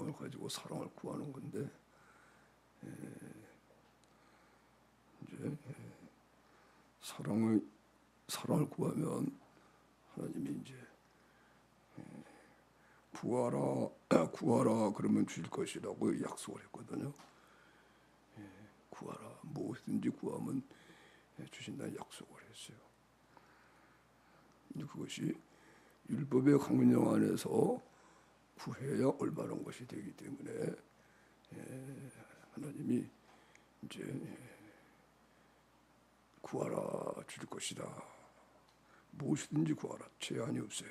사랑을 가지고 사랑을 구하는 건데 이제 사랑을 구하면 하나님이 이제 구하라 그러면 주실 것이라고 약속을 했거든요. 구하라 무엇이든지 구하면 주신다는 약속을 했어요. 그것이 율법의 강령 안에서 구해야 올바른 것이 되기 때문에 하나님이 이제 구하라 줄 것이다. 무엇이든지 구하라. 제한이 없어요.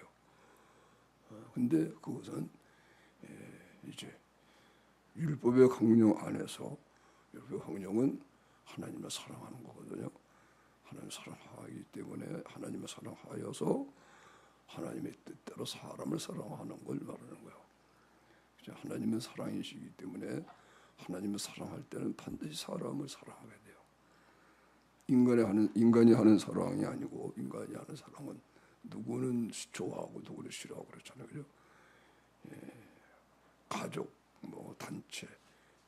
근데 그것은 이제 율법의 강령 안에서 율법의 강령은 하나님을 사랑하는 거거든요. 하나님을 사랑하기 때문에 하나님을 사랑하여서 하나님의 뜻대로 사람을 사랑하는 걸 말하는 거예요. 하나님은 사랑이시기 때문에 하나님을 사랑할 때는 반드시 사람을 사랑하게 돼요. 인간이 하는 사랑이 아니고 인간이 하는 사랑은 누구는 좋아하고 누구는 싫어하고 그렇잖아요. 그죠? 가족, 단체,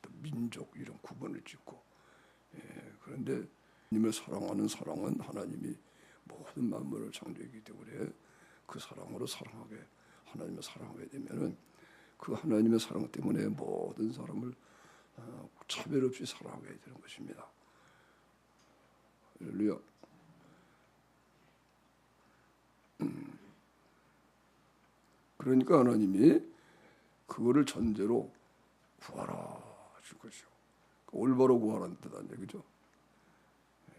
또 민족 이런 구분을 짓고 그런데 하나님을 사랑하는 사랑은 하나님이 모든 만물을 창조했기 때문에 그 사랑으로 하나님을 사랑하게 되면은 그 하나님의 사랑 때문에 모든 사람을 차별 없이 사랑하게 되는 것입니다. 할렐루야. 그러니까 하나님이 그거를 전제로 구하라 줄 것이요. 올바로 구하라는 뜻 아니에요, 그죠?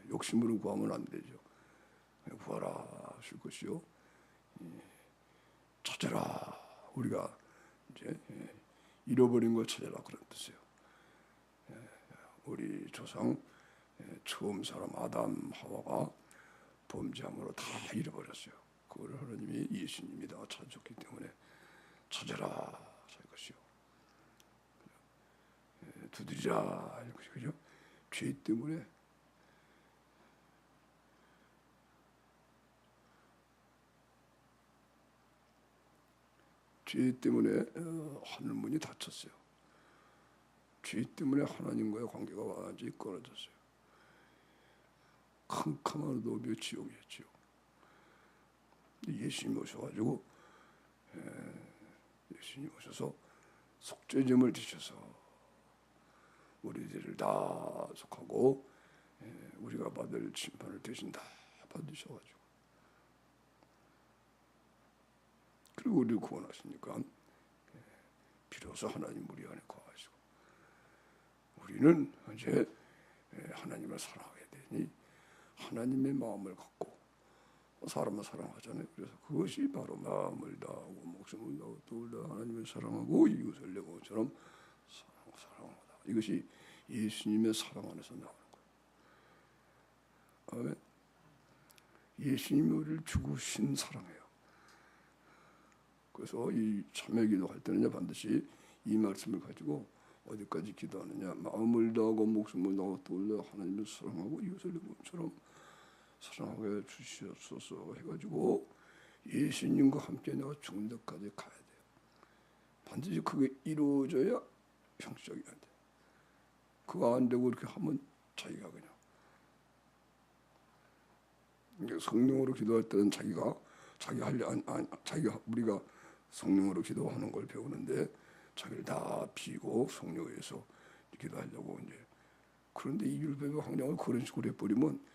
욕심으로 구하면 안 되죠. 구하라 줄 것이요. 찾아라. 우리가 이제 잃어버린 걸 찾아라 그런 뜻이에요. 우리 조상 처음 사람 아담 하와가 범죄함으로 다 잃어버렸어요. 그걸 하나님이 예수님이 다 찾아줬기 때문에 찾아라 할 것이요. 두드리라 할 것이 그죠? 죄 때문에 하늘문이 닫혔어요. 죄 때문에 하나님과의 관계가 완전히 끊어졌어요. 캄캄한 어둠이 지옥이었죠. 예수님이 오셔가지고 예수님이 오셔서 속죄제물 지셔서 우리들을 다 속하고 우리가 받을 심판을 대신 다 받으셔가지고 그리고 우리를 구원하시니까 비로소 하나님 우리 안에 거하시고 우리는 이제 하나님을 사랑하게 되니 하나님의 마음을 갖고 사람을 사랑하잖아요. 그래서 그것이 바로 마음을 다하고 목숨을 다하고 또 하나님을 사랑하고 이웃을 내 것처럼 사랑하다. 이것이 예수님의 사랑 안에서 나오는 거예요. 아멘. 예수님이 우리를 죽으신 사랑해요. 그래서 이 참회기도 할 때는 반드시 이 말씀을 가지고 어디까지 기도하느냐. 마음을 다하고 목숨을 다하고 또 하나님을 사랑하고 이웃을 내 것처럼 사랑하게 주시옵소서 해가지고 예수님과 함께 내가 죽는 데까지 가야 돼요. 반드시 그게 이루어져야 형식적이 안 돼요. 그거 안 되고 이렇게 하면 자기가 그냥 성령으로 기도할 때는 자기가 우리가 성령으로 기도하는 걸 배우는데 자기를 다 비고 성령에서 기도하려고 이제 그런데 이 율법의 황량을 그런 식으로 해버리면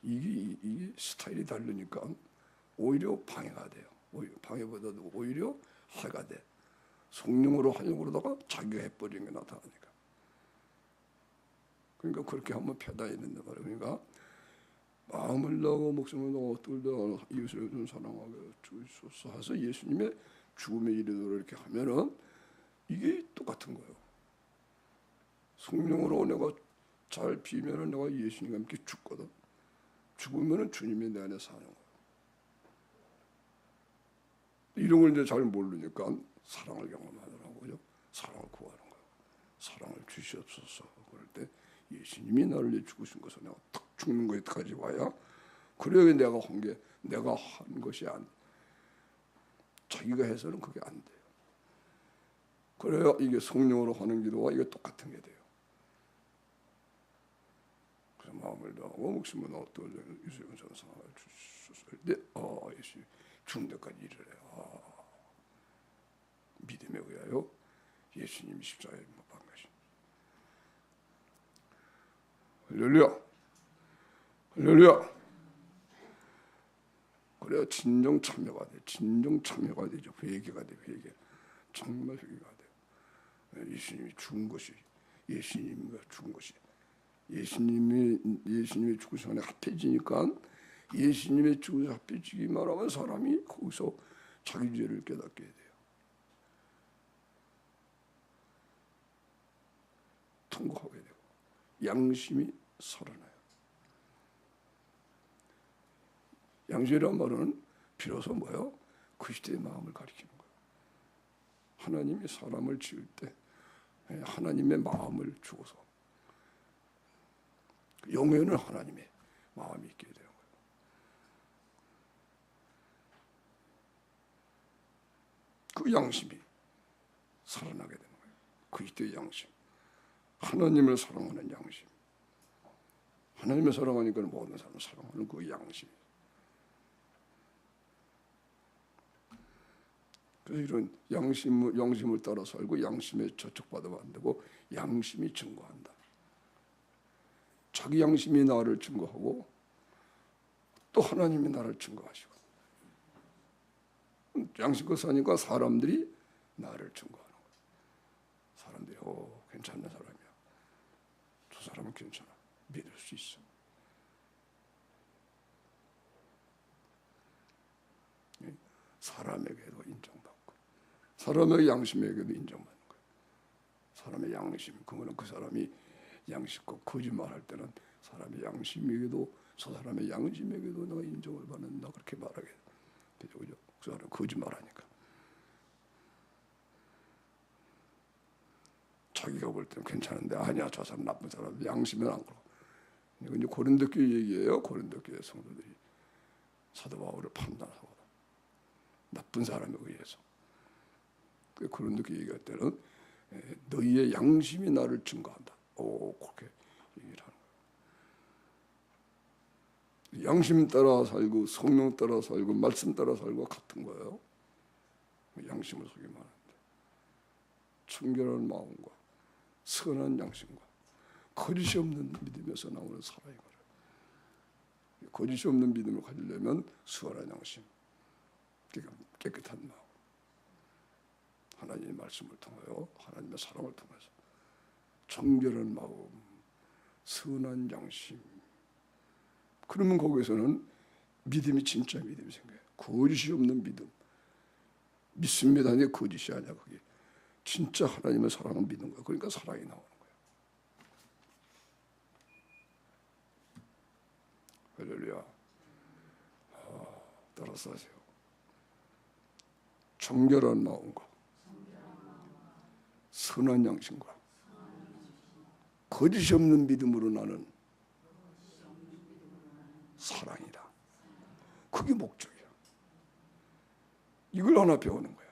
이게 스타일이 다르니까 오히려 방해가 돼요. 방해보다도 오히려 해가 돼. 성령으로 하려고 그러다가 자기가 해버리는 게 나타나니까. 그러니까 그렇게 하면 패단이 된단 말이에요. 그러니까 마음을 다하고 목숨을 다하고 또 이웃을 좀 사랑하게 주소서 해서 예수님의 죽음에 이르도록 이렇게 하면은 이게 똑같은 거예요. 성령으로 내가 잘 비면은 내가 예수님과 함께 죽거든. 죽으면은 주님이 내 안에 사는 거예요. 이런 걸 이제 잘 모르니까 사랑을 경험하더라고요. 그죠? 사랑을 구하는 거예요. 사랑을 주시옵소서. 그럴 때 예수님이 나를 위해 죽으신 것을 내가 딱 죽는 것까지 와야 그래야 내가 한 것이 자기가 해서는 그게 안 돼요. 그래야 이게 성령으로 하는 기도와 이게 똑같은 게 돼요. 그래서 마음을 다하고 목숨을 다하고 유수형 전상을 주셨을 때 예수 죽는 데까지 이르래. 믿음에 의하여 예수님이 십자가에 못 박은 것이. 할렐루야. 할렐루야. 그래야 진정 참여가 돼. 진정 참여가 되죠. 회개가 돼. 회개. 정말 회개가 돼. 예수님이 죽은 것이 예수님이 죽은 것이 예수님이 죽으신 안에 합해지니까 예수님의 죽으셔 합해지기만 하면 사람이 거기서 자기 죄를 깨닫게 돼요. 통곡하게 되고 양심이 살아나요. 양심이란 말은 비로소 뭐예요? 그리스도의 마음을 가리키는 거예요. 하나님이 사람을 지을 때 하나님의 마음을 주어서 영에는 하나님의 마음이 있게 되는 거예요. 그 양심이 살아나게 되는 거예요. 그리스도의 양심. 하나님을 사랑하는 양심. 하나님을 사랑하니까 모든 사람을 사랑하는 그 양심. 그래서 이런 양심을 따라 살고 양심에 저촉받으면 안 되고 양심이 증거한다. 자기 양심이 나를 증거하고 또 하나님이 나를 증거하시고 양심껏 사니까 사람들이 나를 증거하는 거예요. 사람들이 괜찮은 사람이야. 저 사람은 괜찮아. 믿을 수 있어. 사람에게도 인정받고 사람의 양심에게도 인정받는 거예요. 사람의 양심, 그거는 그 사람이 양심껏 거짓말할 때는 사람의 양심에게도 저 사람의 양심에게도 내가 인정을 받는다 그렇게 말하게 되죠. 그죠? 그 사람 거짓말하니까 자기가 볼 때는 괜찮은데 아니야 저 사람 나쁜 사람 양심은 안 그러고 이건 이제 고린도교회 얘기예요. 고린도교회 성도들이 사도 바울을 판단하고 나쁜 사람에 의해서 그 고린도교회 얘기할 때는 너희의 양심이 나를 증거한다. 그렇게 얘기를 하는 거예요. 양심 따라 살고 성령 따라 살고 말씀 따라 살고 같은 거예요. 양심을 속이면 안 돼. 청결한 마음과 선한 양심과 거짓이 없는 믿음에서 나오는 사랑인 거예요. 거짓이 없는 믿음을 가지려면 수월한 양심, 깨끗한 마음, 하나님의 말씀을 통하여 하나님의 사랑을 통해서 정결한 마음, 선한 양심. 그러면 거기서는 믿음이 진짜 믿음이 생겨요. 거짓이 없는 믿음. 믿습니다. 아니 거짓이 아니야. 그게 진짜 하나님의 사랑을 믿는 거예요. 그러니까 사랑이 나오는 거예요. 할렐루야. 따라서 하세요. 정결한 마음과 선한 양심과 거짓이 없는 믿음으로 나는 사랑이다. 그게 목적이야. 이걸 하나 배우는 거야.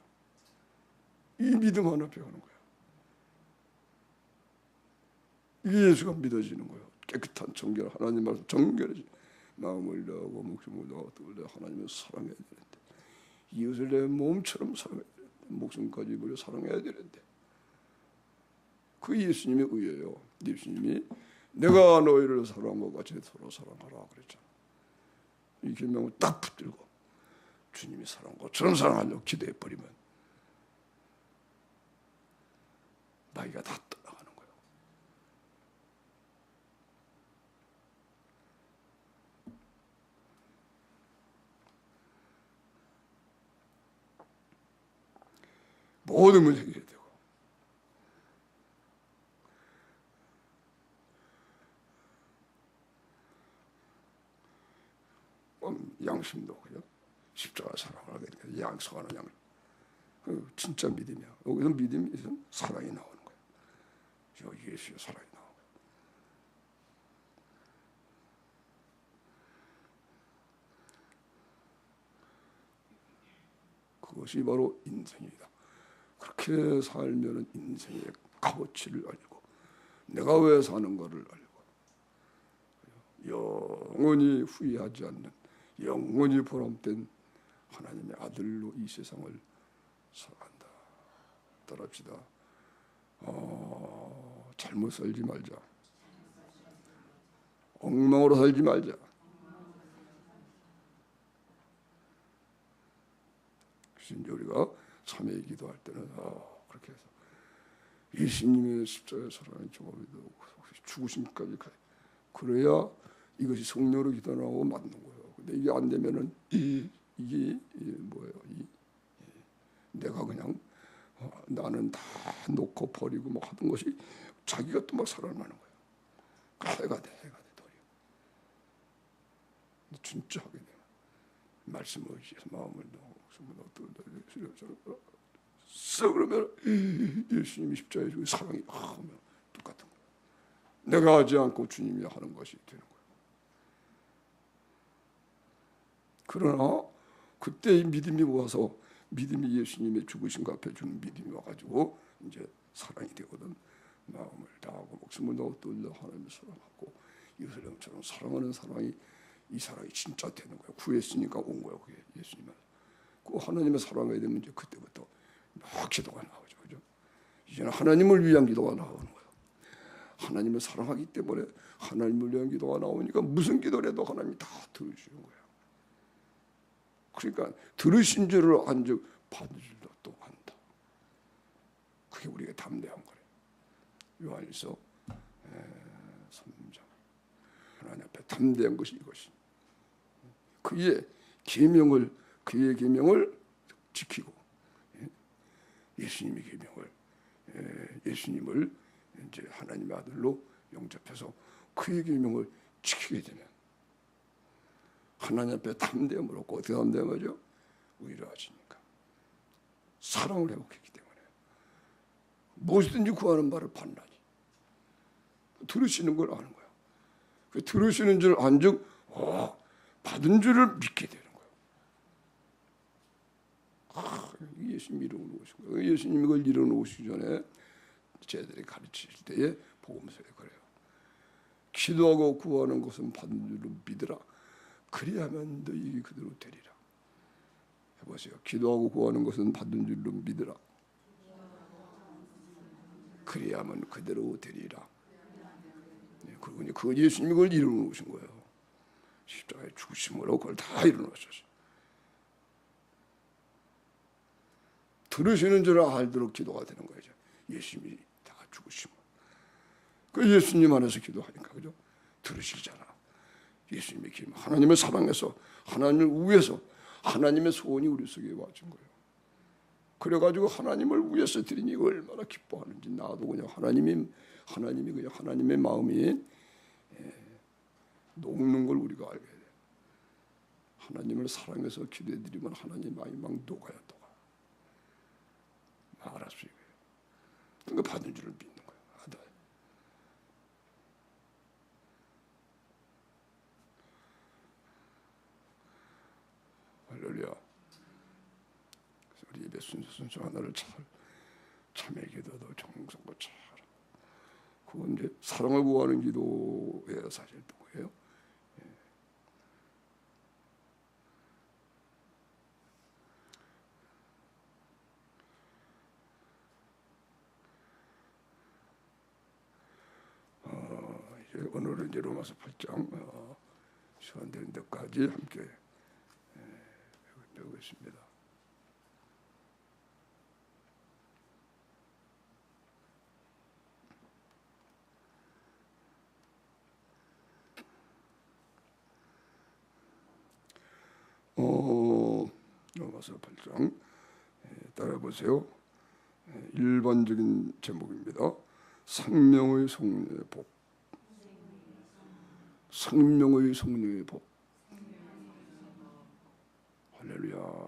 이 믿음 하나 배우는 거야. 이게 예수가 믿어지는 거예요. 깨끗한 정결, 하나님 말씀 정결해지. 마음을 다하고 목숨을 다하고 뜻을 다하고 하나님을 사랑해야 되는데 이웃을 내 몸처럼 사랑해야 되는데 목숨까지 버려 사랑해야 되는데 그 예수님의 의예요. 예수님이 내가 너희를 사랑한 것 같이 서로 사랑하라 그랬잖아. 이 계명을 딱 붙들고 주님이 사랑한 것처럼 사랑하려고 기도해버리면 나이가 다 떠나가는 거예요. 모든 걸 해결해야 되고 양심도 그죠? 십자가 사랑을 하게 되니까 양성하는 양. 진짜 믿음이야. 여기서 믿음이 있으면 사랑이 나오는 거야. 여기 예수의 사랑이 나오는 거야. 그것이 바로 인생이다. 그렇게 살면 인생의 값어치를 알고 내가 왜 사는가를 알고 영원히 후회하지 않는 영원히 보람된 하나님의 아들로 이 세상을 살아간다. 따라합시다. 잘못 살지 말자. 엉망으로 살지 말자. 그래서 이제 우리가 참회 기도할 때는 그렇게 해서 예수님의 십자가의 사랑의 조각이도 죽으심까지 가. 그래야 이것이 성령으로 기도 나오고 맞는 거예요. 근데 이게 안 되면은 이게 뭐예요? 내가 그냥 나는 다 놓고 버리고 뭐 하던 것이 자기가 또 막 살아나는 거예요. 해가 돼 도리어. 진짜 하게 돼요. 말씀을 의지해서 마음을 넣고 그러면 예수님이 십자가에 주고 사랑이 하면 똑같은 거예요. 내가 하지 않고 주님이 하는 것이 되는 거예요. 그러나 그때 이 믿음이 와서 믿음이 예수님의 죽으심과 앞에 주는 믿음이 와가지고 이제 사랑이 되거든. 마음을 다하고 목숨을 넣어둘러 하나님을 사랑하고 이것을 영처럼 사랑하는 사랑이 이 사랑이 진짜 되는 거예요. 구했으니까 온 거예요. 그게 예수님은. 그 하나님의 사랑이 되면 이제 그때부터 막 기도가 나오죠. 그죠? 이제는 하나님을 위한 기도가 나오는 거예요. 하나님을 사랑하기 때문에 하나님을 위한 기도가 나오니까 무슨 기도를 해도 하나님이 다 들어주는 거예요. 그러니까 들으신 줄을 안즉 받은 줄도 또 안다. 그게 우리가 담대한 거래요. 요한일서 3장 하나님 앞에 담대한 것이 이것이 그의 계명을 지키고 예수님의 계명을 예수님을 이제 하나님의 아들로 영접해서 그의 계명을 지키게 되면 하나님 앞에 담대함을 얻고 어떻게 담대함하죠? 의로하시니까 사랑을 회복했기 때문에 무엇이든지 구하는 바를 받나니 들으시는 걸 아는 거야. 그 들으시는 줄 안즉 받은 줄을 믿게 되는 거예요. 예수님이 이루어놓으신 거예요. 예수님이 그걸 이루어놓으시기 전에 제자들이 가르칠 때에 복음서에 그래요. 기도하고 구하는 것은 받은 줄로 믿으라. 그리하면 너희 그대로 되리라. 해보세요. 기도하고 구하는 것은 받은 줄로 믿으라. 그리하면 그대로 되리라. 그리고 그건 예수님이 그걸 이루어놓으신 거예요. 십자가에 죽으심으로 그걸 다 이루어놓으셨어요. 들으시는 줄 알도록 기도가 되는 거죠. 예수님이 다 죽으심으로. 그 예수님 안에서 기도하니까 그죠? 들으시잖아. 예수님의 기름, 하나님을 사랑해서 하나님을 위해서 하나님의 소원이 우리 속에 와준 거예요. 그래가지고 하나님을 위해서 드리니 얼마나 기뻐하는지 나도 그냥 하나님이 그냥 하나님의 마음이 녹는 걸 우리가 알게 돼. 하나님을 사랑해서 기도해드리면 하나님 마음이 막 녹아요. 알았어요. 그러니까 받은 줄을 믿는 거예요. 아들. 할렐루야. 우리 입에 순수 하나를 참회 기도도 정성과 잘. 그건 이제 사랑을 구하는 기도예요. 사실 누구예요? 이제 오늘은 이제 로마서 8장 시간 되는 데까지 함께 배우겠습니다. 로마서 8장 따라 보세요. 일반적인 제목입니다. 생명의 성령의 복. 생명의 성령의 복. 할렐루야.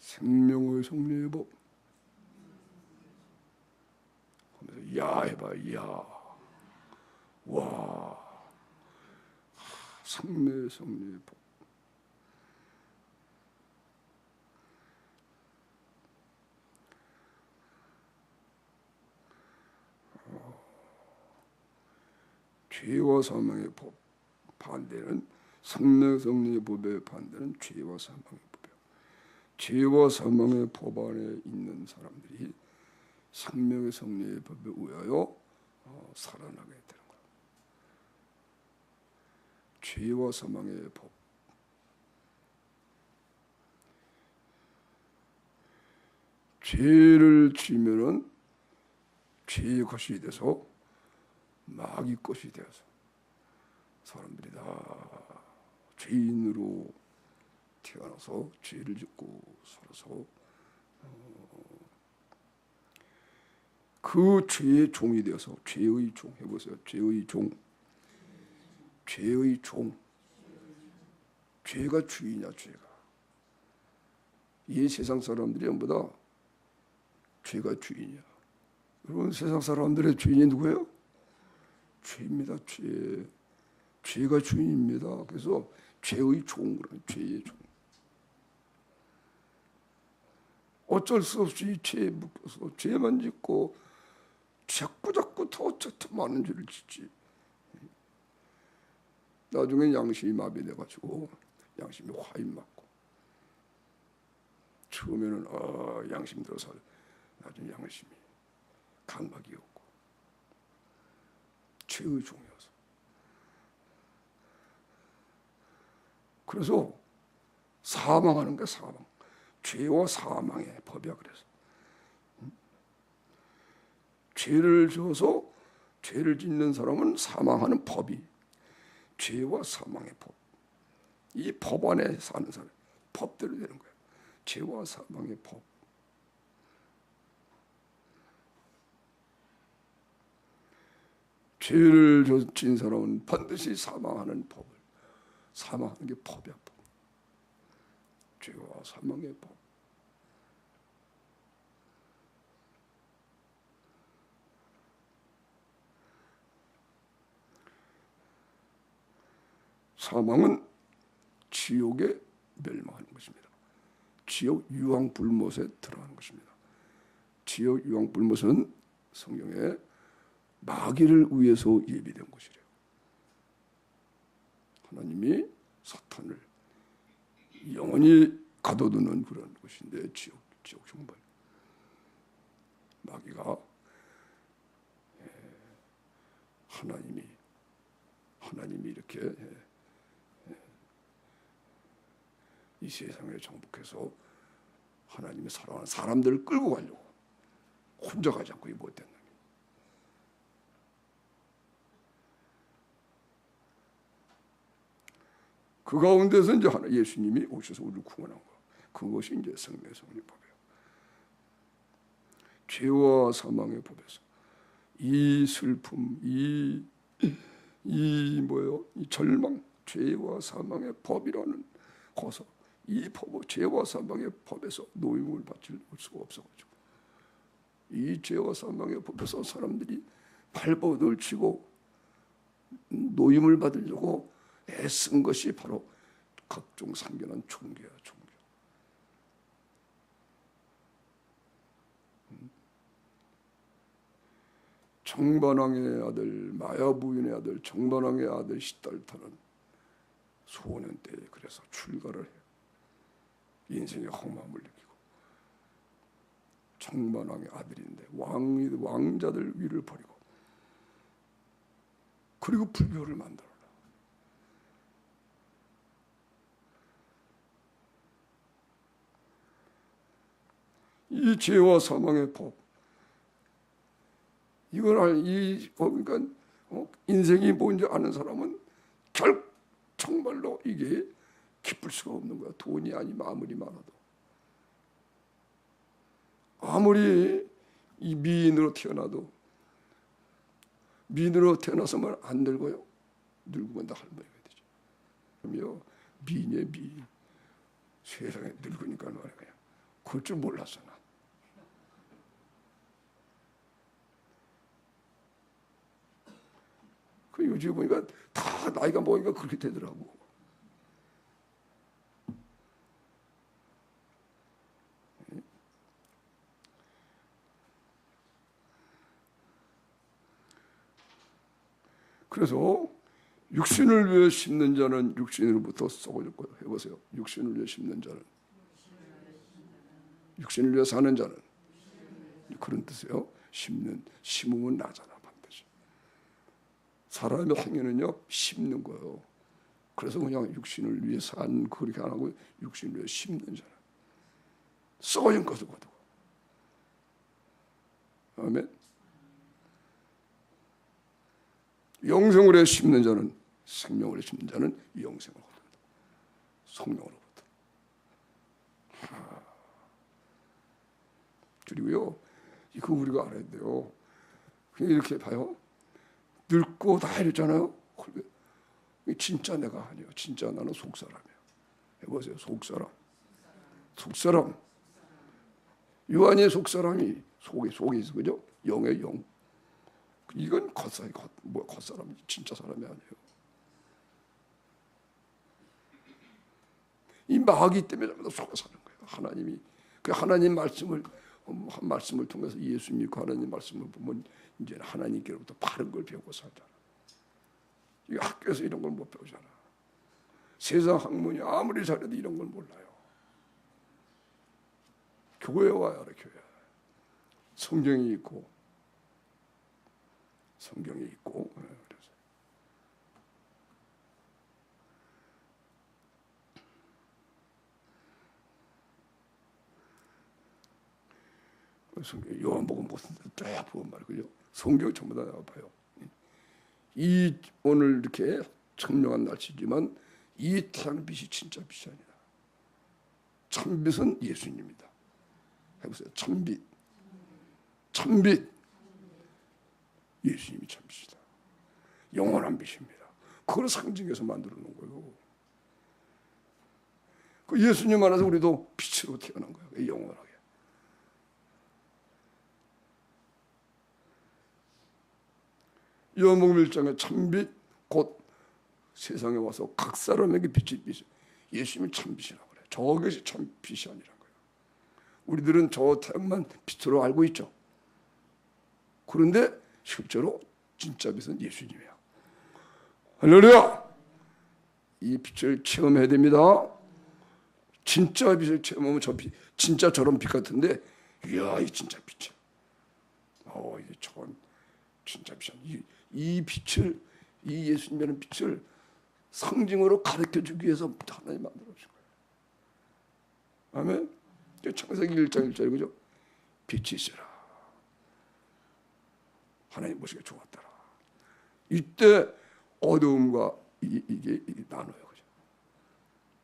생명의 성령의 복. 하면서 야 해봐. 야. 와. 생명의 성령의 복. 죄와 사망의 법 반대는 성령의 법의 반대는 죄와 사망의 법이에요. 죄와 사망의 법 안에 있는 사람들이 생명의 성령의 법에 의하여 살아나게 되는 거예요. 죄와 사망의 법. 죄를 지면은 죄의 것이 돼서 마귀 것이 되어서 사람들이 다 죄인으로 태어나서 죄를 짓고 살아서 그 죄의 종이 되어서 죄의 종 해보세요. 죄의 종. 죄의 종. 죄가 주인이야. 죄가. 이 세상 사람들이 전부 다 죄가 주인이야. 여러분 세상 사람들의 주인이 누구예요? 죄입니다. 죄. 죄가 주인입니다. 그래서 죄의 종, 죄의 종. 어쩔 수 없이 죄에 묶여서 죄만 짓고 자꾸 더 많은 죄를 짓지. 나중에 양심이 마비돼가지고 양심이 화인 맞고 처음에는 양심 들어서 나중에 양심이 강박이었고 죄의 종이어서 그래서 사망하는 게 사망. 죄와 사망의 법이야. 그래서 죄를 져서 죄를 짓는 사람은 사망하는 법이 죄와 사망의 법. 이 법 안에 사는 사람 법대로 되는 거예요. 죄와 사망의 법. 죄를 진 사람은 반드시 사망하는 법을 사망하는 게 법이야. 법. 죄와 사망의 법. 사망은 지옥에 멸망하는 것입니다. 지옥 유황불못에 들어가는 것입니다. 지옥 유황불못은 성경에 마귀를 위해서 예비된 곳이래요. 하나님이 사탄을 영원히 가둬두는 그런 곳인데 지옥 형벌. 마귀가 하나님이 이렇게 이 세상에 정복해서 하나님의 사랑하는 사람들을 끌고 가려고 혼자 가지 않고 이 못된 놈이. 그 가운데서 이제 예수님이 오셔서 우리를 구원한 거. 그것이 이제 생명의 법이에요. 죄와 사망의 법에서 이 슬픔, 이 절망, 죄와 사망의 법이라는 거서 이 법, 죄와 사망의 법에서 노임을 받을 수가 없어가지고 이 죄와 사망의 법에서 사람들이 발버둥을 치고 노임을 받으려고 애쓴 것이 바로 각종 상견한 종교야, 종교. 정반왕의 아들, 마야 부인의 아들, 정반왕의 아들 시달타는 소년 때에 그래서 출가를 해요. 인생의 허무함을 느끼고 정반왕의 아들인데 왕자들 위를 버리고 그리고 불교를 만들어라. 이 죄와 사망의 법 그러니까 인생이 뭔지 아는 사람은 정말로 이게 기쁠 수가 없는 거야. 돈이 아니면 아무리 많아도. 아무리 이 미인으로 태어나서만 안 늙어요. 늙으면 다 할머니가 되죠. 그럼요, 미인이에요, 미인. 세상에 늙으니까 말이야. 그냥 그럴 줄 몰랐어, 난. 그 요즘 보니까 다 나이가 먹으니까 그렇게 되더라고. 그래서 육신을 위해 심는 자는 육신으로부터 썩어질 거예요. 해보세요. 육신을 위해 심는 자는, 육신을 위해 사는 자는, 그런 뜻이에요. 심으면 나잖아 반드시. 사람의 행위는요 심는 거예요. 그래서 그냥 육신을 위해 산 그렇게 안 하고 육신을 위해 심는 자는 썩어진 것을 거두고. 아멘. 영생을 위해 심는 자는, 생명을 위해 심는 자는 영생을 거둔다. 성령으로부터. 그리고요, 이거 우리가 알아야 돼요. 그냥 이렇게 봐요. 늙고 다 이랬잖아요. 진짜 내가 아니에요. 진짜 나는 속사람이에요. 해보세요. 속사람. 요한의 속사람이 속에 있어, 그죠? 영의 영. 이건 겉사람, 진짜 사람이 아니에요. 이 마귀 때문에 전부 다 속아 사는 거예요. 하나님이 그 하나님 말씀을 한 말씀을 통해서 예수 믿고 하나님 말씀을 보면 이제 하나님께로부터 바른 걸 배우고 살잖아. 이 학교에서 이런 걸 못 배우잖아. 세상 학문이 아무리 잘해도 이런 걸 몰라요. 교회에 와야 알아. 교회. 성경이 있고. 그래서 요한복음 무슨 쫙 보면 말이죠. 성경 전부 다 봐요. 이 오늘 이렇게 청명한 날씨지만 이 태양 빛이 진짜 빛이 아니다. 참빛은 예수님입니다. 해보세요. 참빛. 예수님이 참빛이다. 영원한 빛입니다. 그걸 상징해서 만들어 놓은 거예요. 그 예수님 안에서 우리도 빛으로 태어난 거예요. 영원하게. 요한복음 1장에 참빛 곧 세상에 와서 각 사람에게 빛이 비쳐. 예수님이 참빛이라고 그래요. 저것이 참빛이 아니란 거예요. 우리들은 저 태양만 빛으로 알고 있죠. 그런데 실제로 진짜 빛은 예수님이야. 할렐루야! 이 빛을 체험해야 됩니다. 진짜 빛을 체험하면 저 빛, 진짜 저런 빛 같은데, 이야, 이 진짜 빛이야. 이게 저건 진짜 빛이야. 이 빛을, 이 예수님이라는 빛을 상징으로 가르쳐 주기 위해서 하나님 만들어 주신 거예요. 아멘? 창세기 1장 1절, 그죠? 빛이 있어라. 하나님 보시기에 좋았더라. 이때 어두움과 이게 나눠요. 그죠?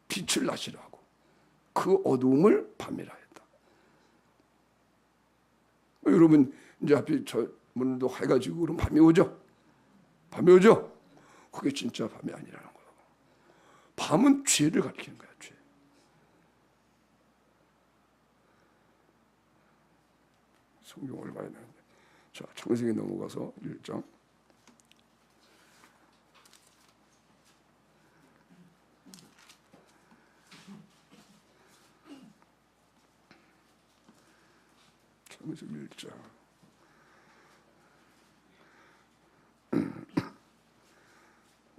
빛을 낮이라 하고 그 어두움을 밤이라 했다. 여러분 이제 앞에 저 문도 해가지고 그럼 밤이 오죠? 그게 진짜 밤이 아니라는 거예요. 밤은 죄를 가리키는 거야. 죄. 성경을 봐야 되는데. 자, 창세기 넘어가서 1장. 창세기 1장.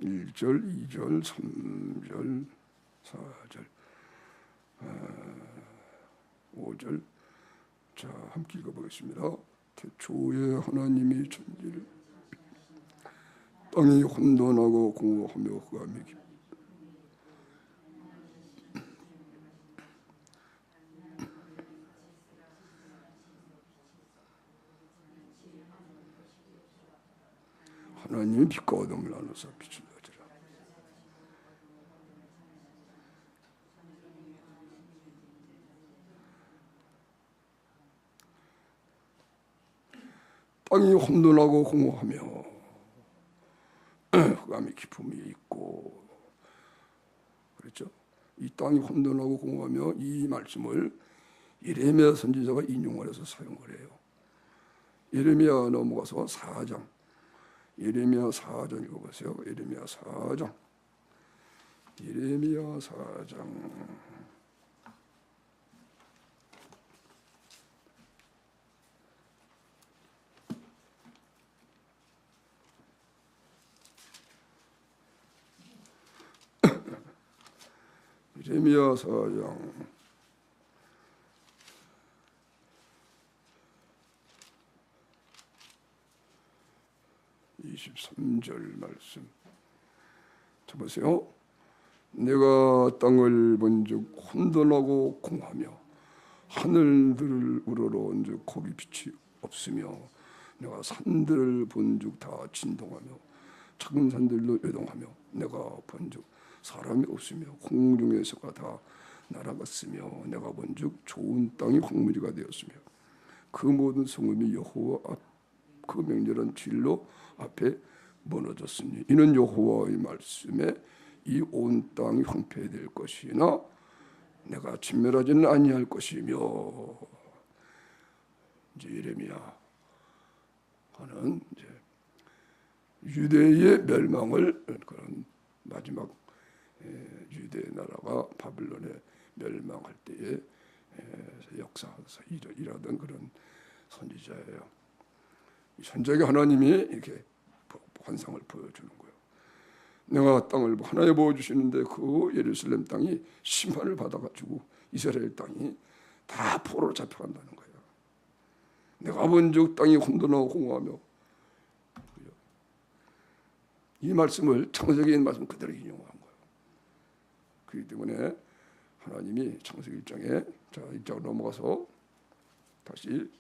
1절, 2절, 3절, 4절, 5절. 자, 함께 읽어보겠습니다. 태초에 하나님이 천지를 땅이 혼돈하고 공허하며 흑암이 깊 하나님이 빛과 어둠을 나눠서 빛을 내시라. 땅이 혼돈하고 공허하며 흑암의 깊음이 있고 그렇죠? 이 땅이 혼돈하고 공허하며 이 말씀을 예레미야 선지자가 인용을 해서 사용을 해요. 예레미야 넘어가서 4장. 예레미야 4장 읽어보세요. 예레미야 4장. 예레미야 4장. 예레미야 4장 23절 말씀 자 보세요. 내가 땅을 본즉 혼돈하고 공하며 하늘들을 우러러온즉 거기 빛이 없으며 내가 산들을 본즉 다 진동하며 작은 산들도 요동하며 내가 본즉 사람이 없으며 공중에서가 다 날아갔으며 내가 본즉 좋은 땅이 황무지가 되었으며 그 모든 성읍이 여호와 그 맹렬한 진로 앞에 무너졌으니 이는 여호와의 말씀에 이 온 땅이 황폐될 것이나 내가 진멸하지는 아니할 것이며 이제 예레미야 하는 이제 유대의 멸망을 그런 마지막 유대 나라가 바빌론에 멸망할 때에 역사에서 일하던 그런 선지자예요. 이 선지자에게 하나님이 이렇게 환상을 보여주는 거예요. 내가 땅을 하나에 보여주시는데 그 예루살렘 땅이 심판을 받아가지고 이스라엘 땅이 다 포로로 잡혀간다는 거예요. 내가 본즉 땅이 혼돈하고 공허하며 이 말씀을 창세기인 말씀 그대로 인용한 거예요. 그렇기 때문에 하나님이 창세기 1장에 자 1장으로 넘어가서 다시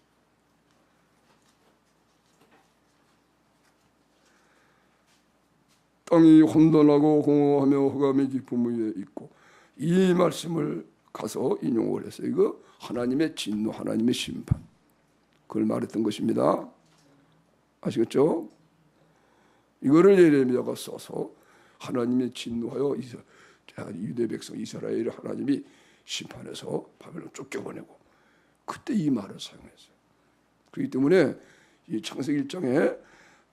땅이 혼돈하고 공허하며 흑암의 깊음 위에 있고 이 말씀을 가서 인용을 해서 이거 하나님의 진노, 하나님의 심판 그걸 말했던 것입니다. 아시겠죠? 이거를 예레미야가 써서 하나님의 진노하여 유대 백성 이스라엘을 하나님이 심판해서 바벨론 쫓겨보내고 그때 이 말을 사용했어요. 그렇기 때문에 이 창세기 1장에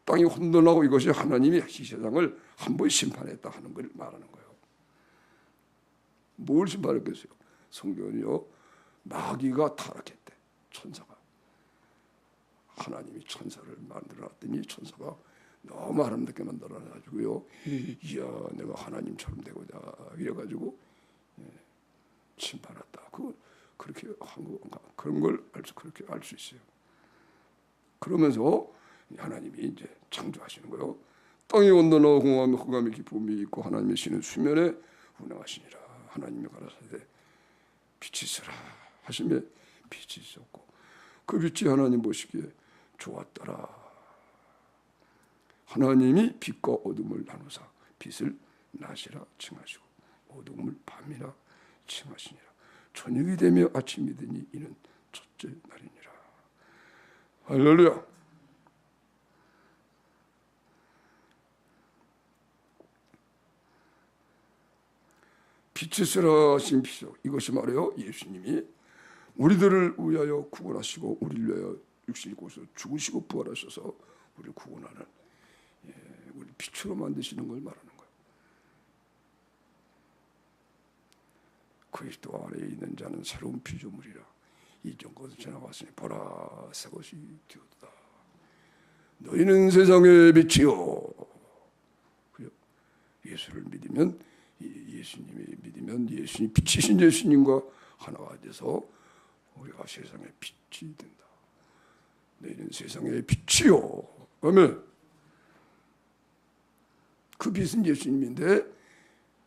땅이 혼돈하고 이것이 하나님이 이 세상을 한 번 심판했다 하는 걸 말하는 거예요. 뭘 심판했겠어요? 성경은요. 마귀가 타락했대. 천사가. 하나님이 천사를 만들어놨더니 천사가 너무 아름답게 만들어놔가지고요. 이야 내가 하나님처럼 되고자 이래가지고 심판했다. 그렇게 한 건가? 그런 걸 그렇게 알 수 있어요. 그러면서 하나님이 이제 창조하시는 거예요. 땅이 온도나고 공허하며 흑암의 깊음이 있고 하나님의 신은 수면에 운행하시니라. 하나님이 가라사대 빛이 있으라 하시며 빛이 있었고 그 빛이 하나님 보시기에 좋았더라. 하나님이 빛과 어둠을 나누사 빛을 낮이라 칭하시고 어둠을 밤이라 칭하시니라. 저녁이 되며 아침이 되니 이는 첫째 날이니라. 할렐루야. 빛이 있으라 하신 빛이요. 이것이 말이에요. 예수님이 우리들을 위하여 구원하시고 우리를 위하여 육신이 고서 죽으시고 부활하셔서 우리를 구원하는 우리 빛으로 만드시는 걸 말하는 거예요. 그리스도 안에 있는 자는 새로운 피조물이라 이전 것은 지나갔으니 보라 새 것이 되었다. 너희는 세상의 빛이요. 예수를 믿으면 예수님이 믿으면 예수님 빛이신 예수님과 하나가 돼서 우리가 세상의 빛이 된다. 너희는 세상의 빛이요. 아멘. 그 빛은 예수님인데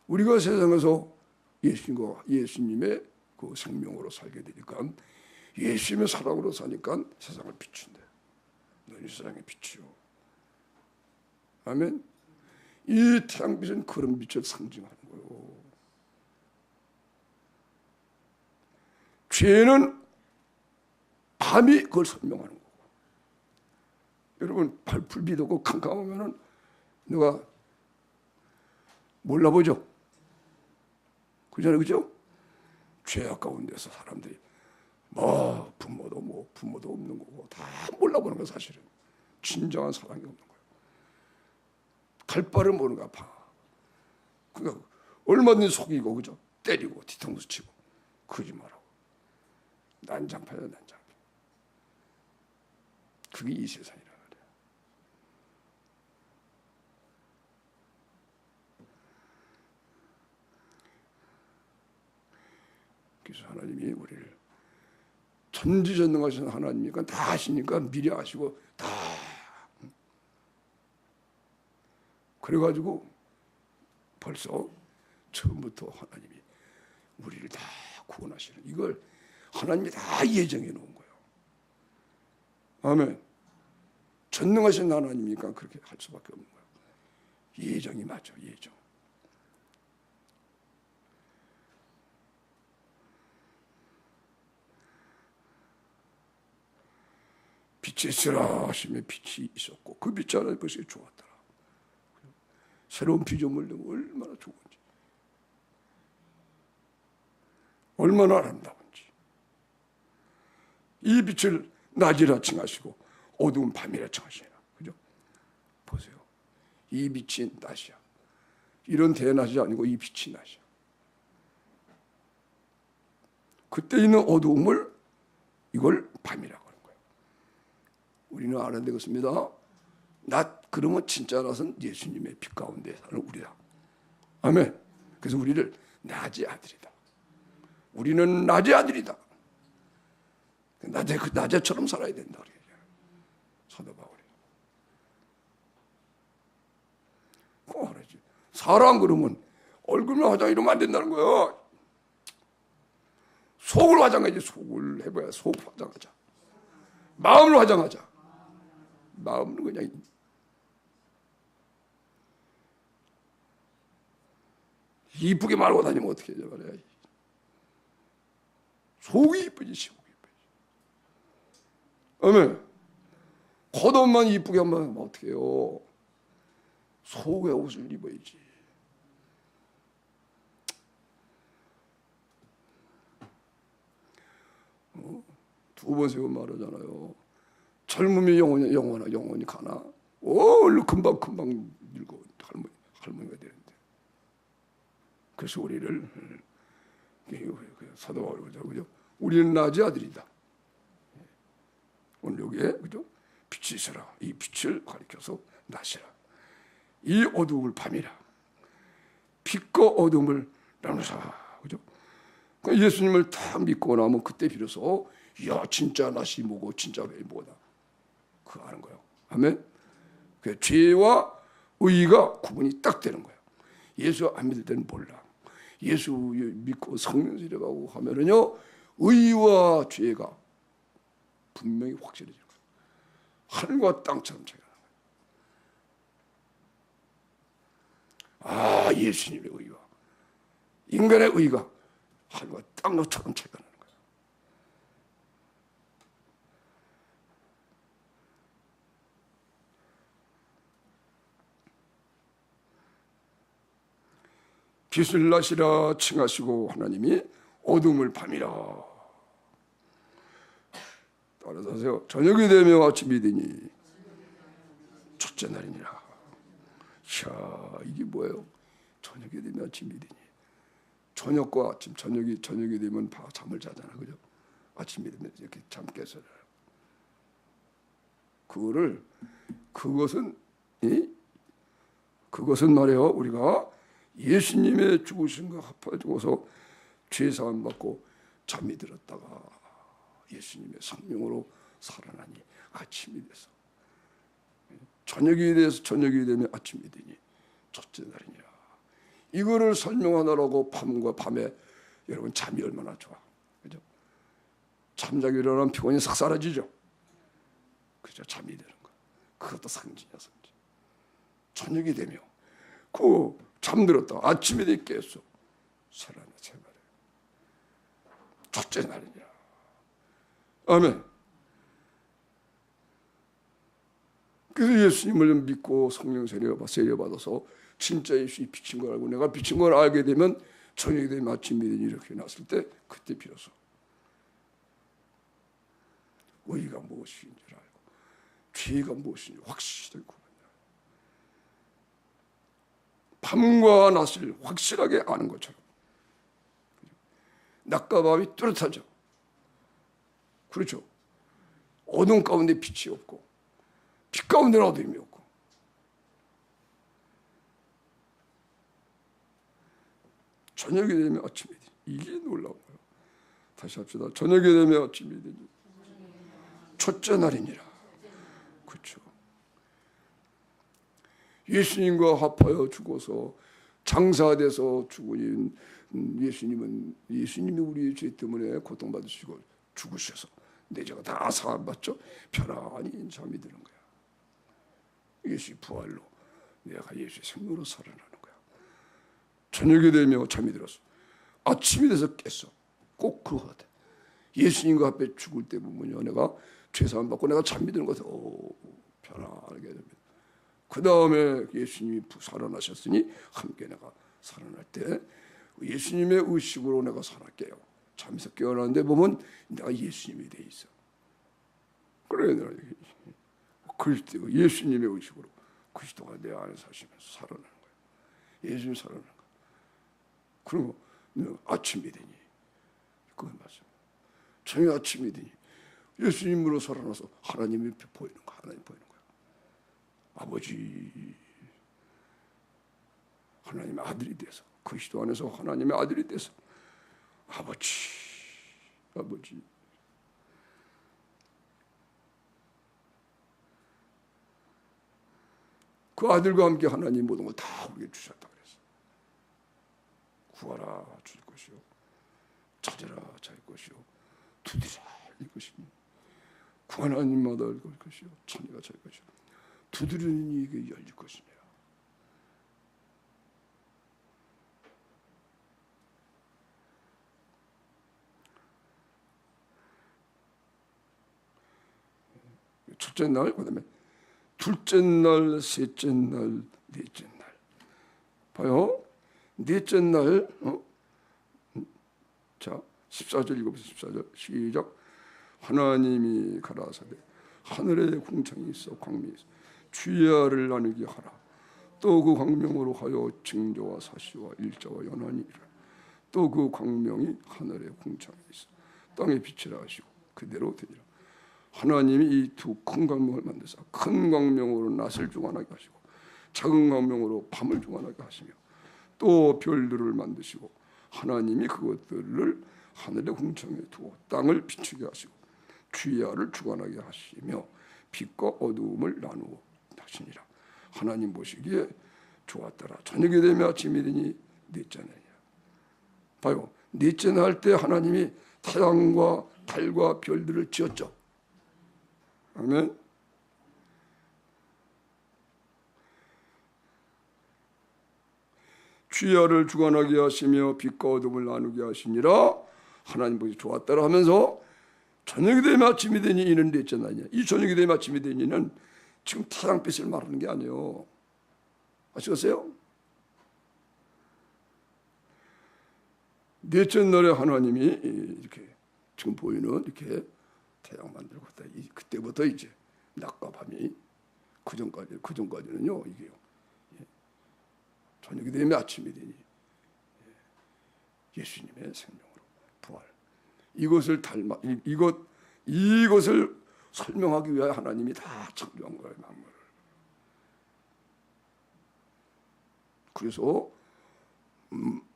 우리가 세상에서 예수님과 예수님의 그 생명으로 살게 되니까 예수님의 사랑으로 사니까 세상을 비춘대. 너희는 세상의 빛이요. 아멘. 이 태양빛은 그런 빛을 상징하는 거예요. 죄는 밤이 그걸 설명하는 거고. 여러분 불빛 없고 캄캄하면은 누가 몰라보죠. 그잖아요, 그죠? 죄악 가운데서 사람들이 부모도 없는 거고 다 몰라보는 거 사실은 진정한 사랑이 없는 거예요. 갈 바를 모르는가 봐. 그러니까 얼마든지 속이고 그죠? 때리고 뒤통수 치고 거짓말하고 난장판이야 난장판. 그게 이 세상이라 그래요. 그래서 하나님이 우리를 전지전능하신 하나님이니까 다 아시니까 미리 아시고 다 그래가지고 벌써 처음부터 하나님이 우리를 다 구원하시는 이걸 하나님이 다 예정해 놓은 거예요. 아멘. 전능하신 하나님이니까 그렇게 할 수밖에 없는 거예요. 예정이 맞죠. 예정. 빛이 있으라 하시며 빛이 있었고 그 빛이 하나님 보시기에 좋았더라. 새로운 피조물 되면 얼마나 좋은지, 얼마나 아름다운지. 이 빛을 낮이라 칭하시고 어두운 밤이라 칭하시라. 그죠? 보세요. 이 빛이 낮이야. 이런 대낮이 아니고 이 빛이 낮이야. 그때 있는 어두움을 이걸 밤이라고 하는 거예요. 우리는 알아야 되겠습니다. 낮 그러면 진짜 낮은 예수님의 빛 가운데 사는 우리다. 아멘. 그래서 우리를 낮의 아들이다. 우리는 낮의 아들이다. 낮에처럼 살아야 된다. 사도 바울이. 꼭 알아야지. 사람 그러면 얼굴만 화장 이러면 안 된다는 거야. 속을 화장하지. 속을 해봐야 속 화장하자. 마음을 화장하자. 마음은 그냥 이쁘게 말하고 다니면 어떻게 해야 말이야. 속이 이쁘지, 속이 이쁘지. 아멘. 겉옷만 이쁘게 하면 어떻게 해요? 속의 옷을 입어야지. 두 번 세 번 말하잖아요. 젊음이 영원히 가나? 얼른 금방 늙어 할머니가 되는데. 그래서 우리를 사도 바울이 그죠? 우리는 낮의 아들이다. 오늘 여기에 그죠? 빛이 있어라. 이 빛을 가리켜서 낮이라. 이 어두움을 밤이라. 빛과 어두움을 나누사. 그죠? 그러니까 예수님을 다 믿고 나면 그때 비로소 야 진짜 낮이 뭐고 진짜 밤이 뭐다. 그거 아는 거예요. 아멘. 그 죄와 의가 구분이 딱 되는 거예요. 예수 안 믿을 때는 몰라. 예수 믿고 성령 세례받고 하면은요 의와 죄가 분명히 확실해지는 거예요. 하늘과 땅처럼 차이가 나는 거예요. 아 예수님의 의와 인간의 의가 하늘과 땅처럼 차이가 나는 거예요. 빛을 낮이라 칭하시고 하나님이 어둠을 밤이라. 따라서 하세요. 저녁이 되며 아침이 되니 첫째 날이니라. 이야 이게 뭐예요? 저녁이 되면 아침이 되니. 저녁과 아침, 저녁이 되면 잠을 자잖아, 그죠? 아침이 되면 이렇게 잠 깨서 그것은 말이에요. 우리가 예수님의 죽으심과 합하고서 죄사함 받고 잠이 들었다가 예수님의 성령으로 살아나니 아침이 돼서 저녁이 되면 아침이 되니 첫째 날이니라. 이거를 설명하느라고 밤에 여러분 잠이 얼마나 좋아, 그죠? 잠자기 일어나면 피곤이 싹 사라지죠. 그죠? 잠이 되는 거. 그것도 상징이야, 상징. 저녁이 되면 잠들었다 아침이 되게 깼어. 살아나 제 말이에요. 첫째 날이냐. 아멘. 그래서 예수님을 믿고 성령 세례받아서 진짜 예수님이 비친 걸 알고 내가 비친 걸 알게 되면 저녁이 되면 아침이 되니 이렇게 났을 때 그때 비로소 의가 무엇인지 알고 죄가 무엇인지 확실하게 구분해요. 밤과 낮을 확실하게 아는 것처럼 낮과 밤이 뚜렷하죠. 그렇죠. 어둠 가운데 빛이 없고 빛 가운데는 어둠이 없고 저녁이 되면 아침이 되니 이게 놀라운 거예요. 다시 합시다. 저녁이 되며 아침이 되니 첫째 날이니라. 그렇죠. 예수님과 합하여 죽어서 장사돼서 죽으니 예수님이 우리의 죄 때문에 고통받으시고 죽으셔서 내 죄가 다 사함받죠. 편안히 잠이 드는 거야. 예수의 부활로 내가 예수의 생명으로 살아나는 거야. 저녁이 되며 잠이 들었어. 아침이 돼서 깼어. 꼭 그거 같아. 예수님과 앞에 죽을 때 보면요, 내가 죄사함 받고 내가 잠이 드는 것 같아. 편안하게 됩니다. 그 다음에 예수님이 살아나셨으니 함께 내가 살아날 때 예수님의 의식으로 내가 살아게요. 잠에서 깨어나는데 보면 내가 예수님이 돼 있어. 그래, 내가 그리스도 예수님의 의식으로 그리스도가 내 안에 사시면서 살아나는 거예요. 예수님 살아나는 거예요. 그리고 아침이 되니 그건 맞습니다. 저녁 아침이 되니 예수님으로 살아나서 하나님이 보이는 거, 하나님 보이는 거야. 아버지, 하나님의 아들이 돼서 그리스도 안에서 하나님의 아들이 돼서 아버지. 그 아들과 함께 하나님 모든 걸 다 우리에게 주셨다 그랬어. 구하라 줄 것이요, 찾으라 찾을 것이요, 두드리라 일 것이니 구하는 이마다 열 것이요, 찾으라 찾을 것이요, 두드리는 이에게 열릴 것이니라. 첫째 날, 그다음에 둘째 날, 셋째 날, 넷째 날. 봐요. 넷째 날, 자, 14절 읽어보세요. 14절 시작. 하나님이 가라사대 하늘에 궁창이 있어 광명이 있어 주야를 나누게 하라. 또 그 광명으로 하여 징조와 사시와 일자와 연한이 이르라. 또 그 광명이 하늘에 궁창이 있어 땅에 빛이라 하시고 그대로 되리라. 하나님이 이 두 큰 광명을 만드사 큰 광명으로 낮을 주관하게 하시고 작은 광명으로 밤을 주관하게 하시며 또 별들을 만드시고 하나님이 그것들을 하늘의 궁창에 두어 땅을 비추게 하시고 주야를 주관하게 하시며 빛과 어두움을 나누어 하시니라. 하나님 보시기에 좋았더라. 저녁이 되면 아침이 되니 넷째 날이야. 봐요. 넷째 날 때 하나님이 태양과 달과 별들을 지었죠. 아멘. 주야를 주관하게 하시며 빛과 어둠을 나누게 하시니라. 하나님 보기 좋았더라 하면서 저녁이 되면 아침이 되니 이는 넷째 날이냐. 이 저녁이 되면 아침이 되니는 지금 태양빛을 말하는 게 아니에요. 아시겠어요? 넷째 날에 하나님이 이렇게 지금 보이는 이렇게 태양 만들고 그때부터 이제 낮과 밤이 그 전까지는요 이게요. 저녁이 되면 아침이 되니 예수님의 생명으로 부활. 이것을 설명하기 위하여 하나님이 다 창조한 거예요, 만물을. 그래서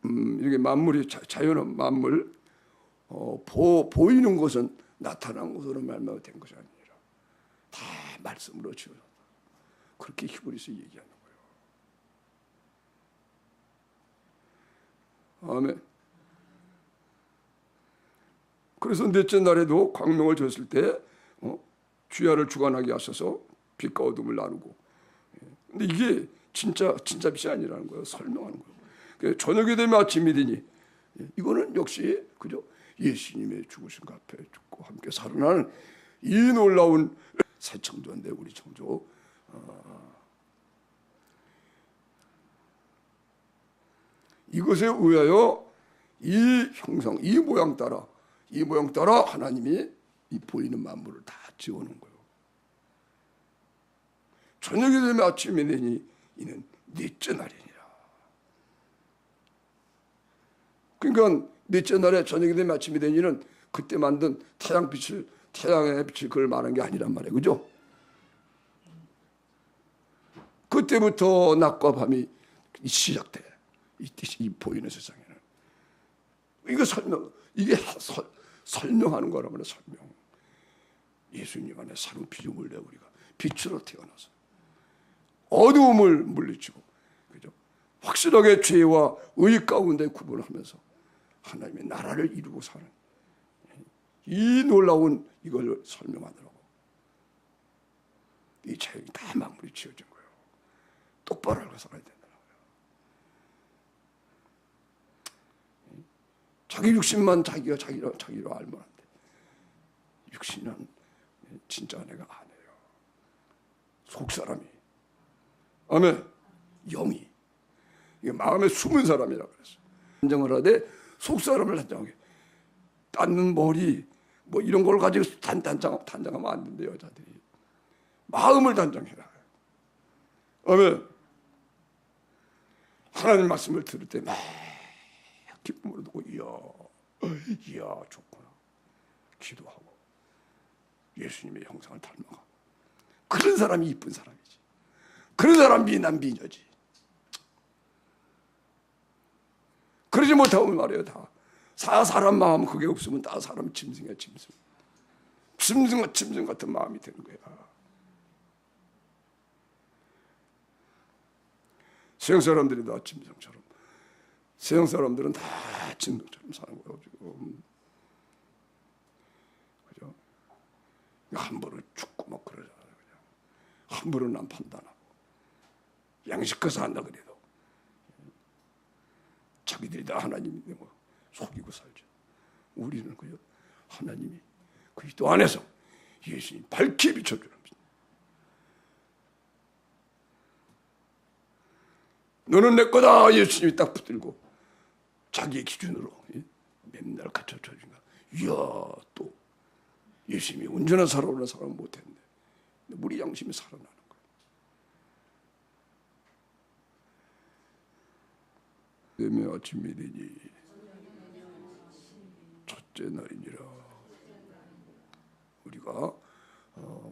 이렇게 만물이 자연은 만물 보이는 것은 나타난 것으로 말미암아 된 것이 아니라 다 말씀으로 지어졌다. 그렇게 히브리서 얘기하는 거예요. 아멘. 그래서 넷째 날에도 광명을 줬을 때 주야를 주관하게 하셔서 빛과 어둠을 나누고. 근데 이게 진짜 빛이 아니라는 거예요. 설명하는 거예요. 저녁이 되면 아침이 되니 이거는 역시 그죠? 예수님의 죽으신 앞에 죽고 함께 살아나는 이 놀라운 새 창조인데 우리 창조. 이것에 의하여 이 형상, 이 모양 따라 하나님이 이 보이는 만물을 다 지어놓은 거예요. 저녁이 되면 아침이 되니 이는 넷째 날이니라. 그러니까 넷째 날에 저녁이 되면 아침이 되니는 그때 만든 태양의 빛을 그걸 말한 게 아니란 말이에요. 그죠? 그때부터 낮과 밤이 시작돼. 이 보이는 세상에는. 이게 설명하는 거란 말이에요. 설명. 예수님 안에 새로운 피조물 내 우리가 빛으로 태어나서 어두움을 물리치고, 그죠? 확실하게 죄와 의 가운데 구분하면서 하나님의 나라를 이루고 사는 이 놀라운 이걸 설명하더라고. 이 책이 다 마무리 지어진 거예요. 똑바로 알고 살아야 된다는 거예요. 자기 육신만 자기가 자기로 알면 안 돼. 육신은 진짜 내가 안 해요. 속사람이. 아멘. 영이. 이게 마음에 숨은 사람이라 그랬어요. 단정을 하되 속사람을 단정하게. 닦는 머리 뭐 이런 걸 가지고 단정하면 안 된대요, 여자들이. 마음을 단정해라. 아멘. 하나님 말씀을 들을 때 막 기쁨으로 듣고 이야 좋구나. 기도하고 예수님의 형상을 닮아가고. 그런 사람이 이쁜 사람이지. 그런 사람이 난 미녀지. 그러지 못하면 말이에요. 다 사람 마음 그게 없으면 다 사람 짐승이야. 짐승 같은 마음이 되는 거야. 세상 사람들이 다 짐승처럼. 세상 사람들은 다 짐승처럼 사는 거예요. 지금. 그죠? 함부로 죽고 막 그러잖아요. 그냥. 함부로 난 판단하고. 양식껏 산다 그래도. 자기들이 다 하나님인데 뭐 속이고 살죠. 우리는 그요 하나님이 그리스도 안에서 예수님 밝게 비춰주는 겁니다. 너는 내 거다. 예수님이 딱 붙들고 자기의 기준으로 맨날 갖춰줘주니까 이야 또 예수님이 온전한 살아오는 사람은 못했는데 우리 양심이 살아나는 거예요. 내 아침이 되니 첫째 날이니라. 우리가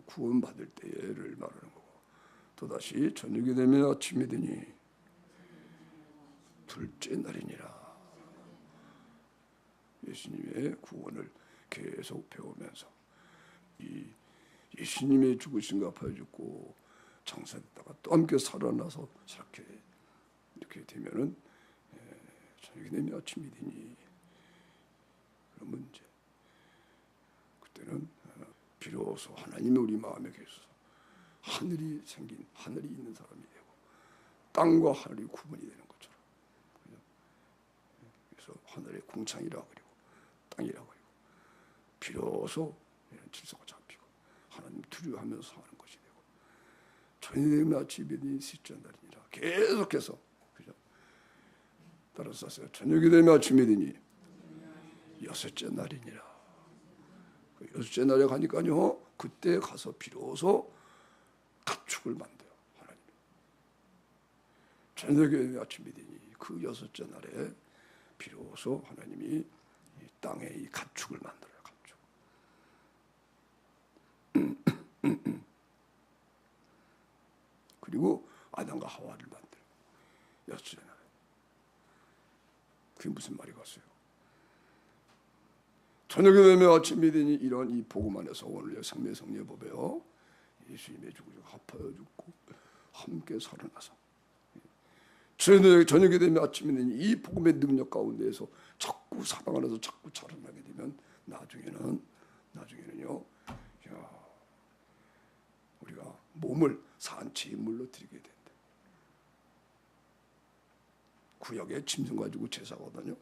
구원받을 때를 말하는 거고, 또다시 저녁이 되면 아침이 되니 둘째 날이니라. 예수님의 구원을 계속 배우면서 이 예수님의 죽으신가 아파해 죽고 장사됐다가 또 함께 살아나서 이렇게 되면은 저녁이 되면 아침이 되니, 그러면 이제 그때는 비로소 하나님이 우리 마음에 계셔서 하늘이 있는 사람이 되고 땅과 하늘이 구분이 되는 것처럼. 그래서 하늘의 궁창이라 그리고 땅이라 그리고 비로소 질서가 잡히고 하나님 두려워하면서 사는 것이 되고, 저녁이 되면 아침이 되니 셋째 날이니라. 계속해서, 그죠? 따라서 하세요. 저녁이 되면 아침이 되니 여섯째 날이니라. 그 여섯째 날에 가니까요, 그때 가서 비로소 가축을 만들어요. 하나님. 저녁에 아침이 되니 그 여섯째 날에 비로소 하나님이 이 땅에 이 가축을 만들어요. 가축. 그리고 아담과 하와를 만들어요. 여섯째 날에. 그게 무슨 말이겠어요? 저녁이 되면 아침이 되니 이런 이 복음 안에서 오늘 성례예배요. 예수님의 죽으시고 합하여 죽고 함께 살아나서 저녁이 되면 아침이 되니 이 복음의 능력 가운데에서 자꾸 사랑 안에서 자꾸 자라나게 되면 나중에는요, 우리가 몸을 산제물로 드리게 된다. 구약에 짐승 가지고 제사거든요.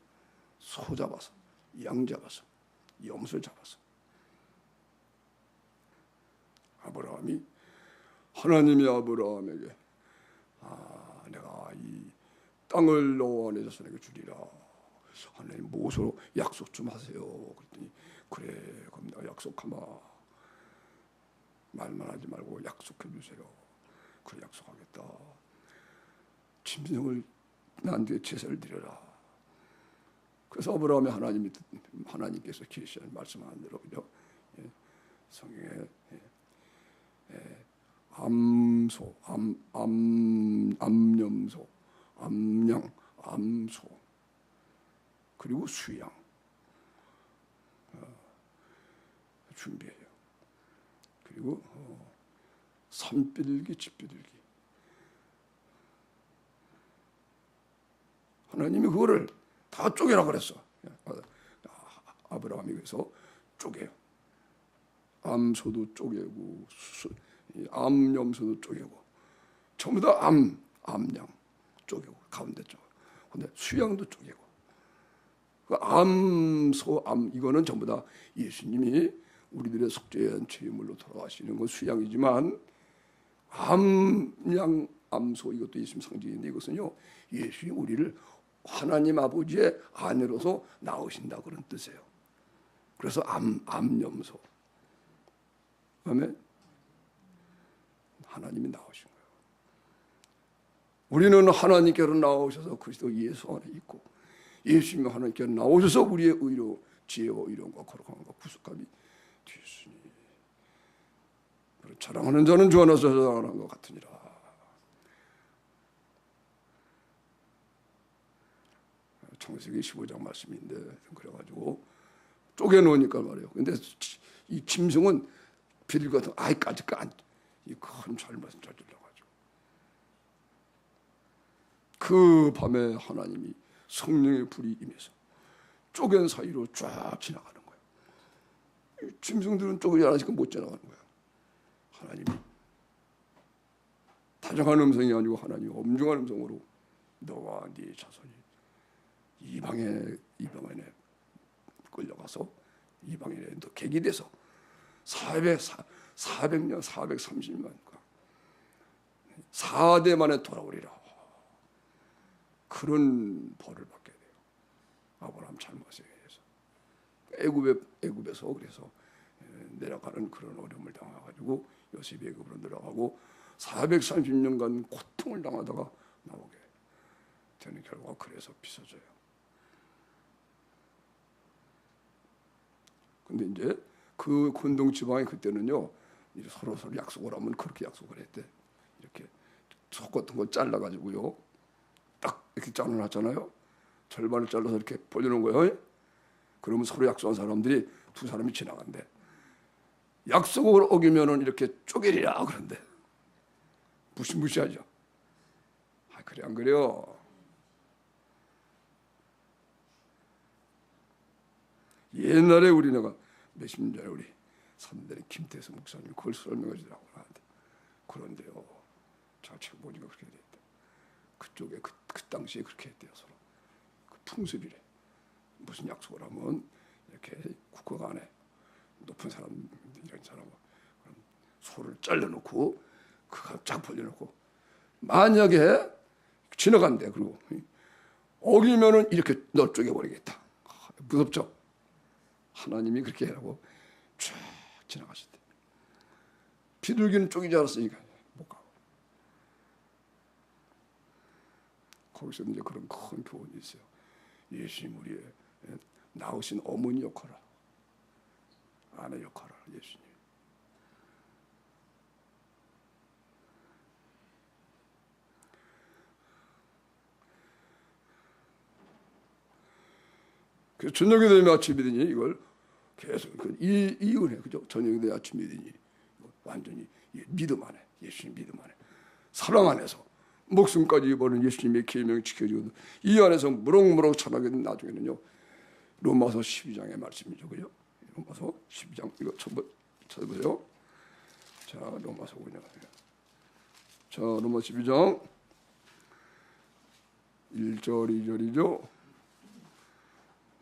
소 잡아서, 양 잡아서, 염소를 잡아서. 하나님이 아브라함에게 내가 이 땅을 너 안에 자손에게 주리라. 하나님 무엇으로 약속 좀 하세요. 그랬더니 그래 그럼 내가 약속하마. 말만 하지 말고 약속해 주세요. 그래 약속하겠다. 짐승을 나한테 제사를 드려라. 그래서 아브라함이 하나님께서 계시한 말씀하는 대로, 그죠? 성경에 암소, 암염소, 암양, 암소, 그리고 수양, 준비해요. 그리고 산비둘기, 집비둘기. 하나님이 그거를 다 쪼개라 그랬어. 아브라함이 그래서 쪼개요. 암소도 쪼개고, 암염소도 쪼개고, 전부 다 암양 쪼개고, 가운데 쪽. 근데 수양도 쪼개고. 그 암소, 이거는 전부 다 예수님이 우리들의 속죄한 죄물로 돌아가시는 건 수양이지만, 암양, 암소 이것도 예수님 상징인데, 이것은요 예수님이 우리를 하나님 아버지의 아내로서 낳으신다 그런 뜻이에요. 그래서 암염소. 그다음에 하나님이 나오신 거예요. 우리는 하나님께로 나오셔서 그리스도 예수 안에 있고, 예수님이 하나님께로 나오셔서 우리의 의로, 지혜와 의로움과 거룩함과 구속함이 되었으니 자랑하는 자는 주 안에서 자랑하는 것 같으니라. 창세기 15장 말씀인데, 그래가지고 쪼개놓으니까 말이에요. 근데 이 짐승은 비둘기 같은 아이까지 이큰 잘못을 저질러가지고, 그 밤에 하나님이 성령의 불이 임해서 쪼갠 사이로 쫙 지나가는 거예요. 짐승들은 쪼개지 않으니까 못 지나가는 거예요. 하나님이 다정한 음성이 아니고 하나님이 엄중한 음성으로 너와 네 자손이 이방인에 끌려가서 이방인에 또 객이 돼서 400년 430년 4대 만에 돌아오리라. 그런 벌을 받게 돼요. 아브라함 잘못에 의해서 애굽에서 그래서 내려가는 그런 어려움을 당해가지고 요셉이 애굽으로 내려가고 430년간 고통을 당하다가 나오게 되는 결과가 그래서 빚어져요. 근데 이제 그 근동 지방이 그때는요 서로 약속을 하면 그렇게 약속을 했대. 이렇게 속 같은 거 잘라가지고요 딱 이렇게 잘라놨잖아요. 절반을 잘라서 이렇게 벌려놓은 거예요. 그러면 서로 약속한 사람들이 두 사람이 지나간대. 약속을 어기면은 이렇게 쪼개리라 그런데 무시무시하죠. 그래 안 그래요? 옛날에 우리네가 몇십 년 전에 우리 선대는 김태수 목사님 그걸 설명해 주더라고 나한테. 그런데요, 자 지금 보니까 그렇게 됐대. 그쪽에 그 당시에 그렇게 했대요 서로. 그 풍습이래. 무슨 약속을 하면 이렇게 국가 안에 높은 사람 이런 사람은 소를 잘라놓고 그가 쫙 벌려놓고 만약에 지나간대. 그리고 어기면은 이렇게 너 쪼개버리겠다. 무섭죠? 하나님이 그렇게 하라고 쫙 지나가셨대. 비둘기는 쪼개지 않았으니까 못 가고. 거기서 이제 그런 큰 교훈이 있어요. 예수님 우리의 낳으신 어머니 역할을, 아내 역할을 예수님. 그래서 저녁이 되면 아침이 되니 이걸 계속 이 은혜, 그죠? 저녁이 되면 아침이 되니 완전히 믿음 안에, 예수님 믿음 안에, 사랑 안에서 목숨까지 버는 예수님의 계명을 지켜주고 이 안에서 무럭무럭 자라게 된 나중에는요. 로마서 12장의 말씀이죠, 그죠? 로마서 12장 이거 찾아보세요. 자, 로마서 그냥 자, 로마서 12장 1절 2절이죠.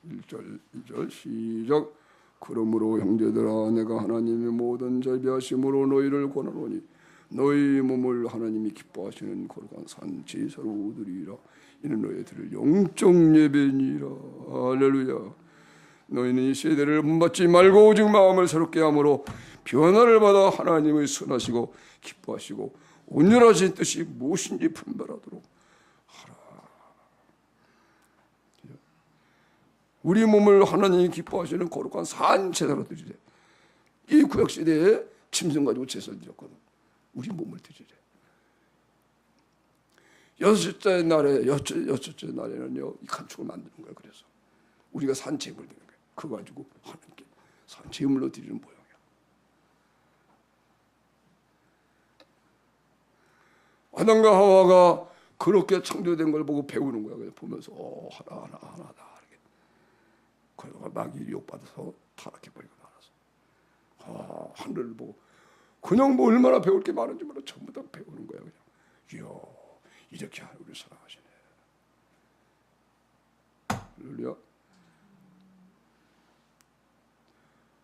1절 2절 시작. 그러므로 형제들아 내가 하나님의 모든 자비하심으로 너희를 권하노니 너희 몸을 하나님이 기뻐하시는 거룩한 산 제사로 드리라. 이는 너희들을 영적 예배니라. 할렐루야. 너희는 이 세대를 본받지 말고 오직 마음을 새롭게 함으로 변화를 받아 하나님의 선하시고 기뻐하시고 온전하신 뜻이 무엇인지 분별하도록 하라. 우리 몸을 하나님이 기뻐하시는 거룩한 산 제사로 드리래. 이 구약시대에 짐승 가지고 제사를 드렸거든. 우리 몸을 드리래. 여섯째 날에는요 이 간축을 만드는 거예요. 그래서 우리가 산 제물을 드리는 거예요. 그거 가지고 하나님께 산 제물로 드리는 모양이에요. 아담과 하와가 그렇게 창조된 걸 보고 배우는 거야. 그냥 보면서 하나하나 이렇게. 그러다가 마귀 욕받아서 타락해버리고 말아서 하늘을 보고 그냥 뭐 얼마나 배울 게 많은지 몰라. 전부 다 배우는 거야. 그냥 이야, 이렇게 우리 사랑하시네. 할렐루야.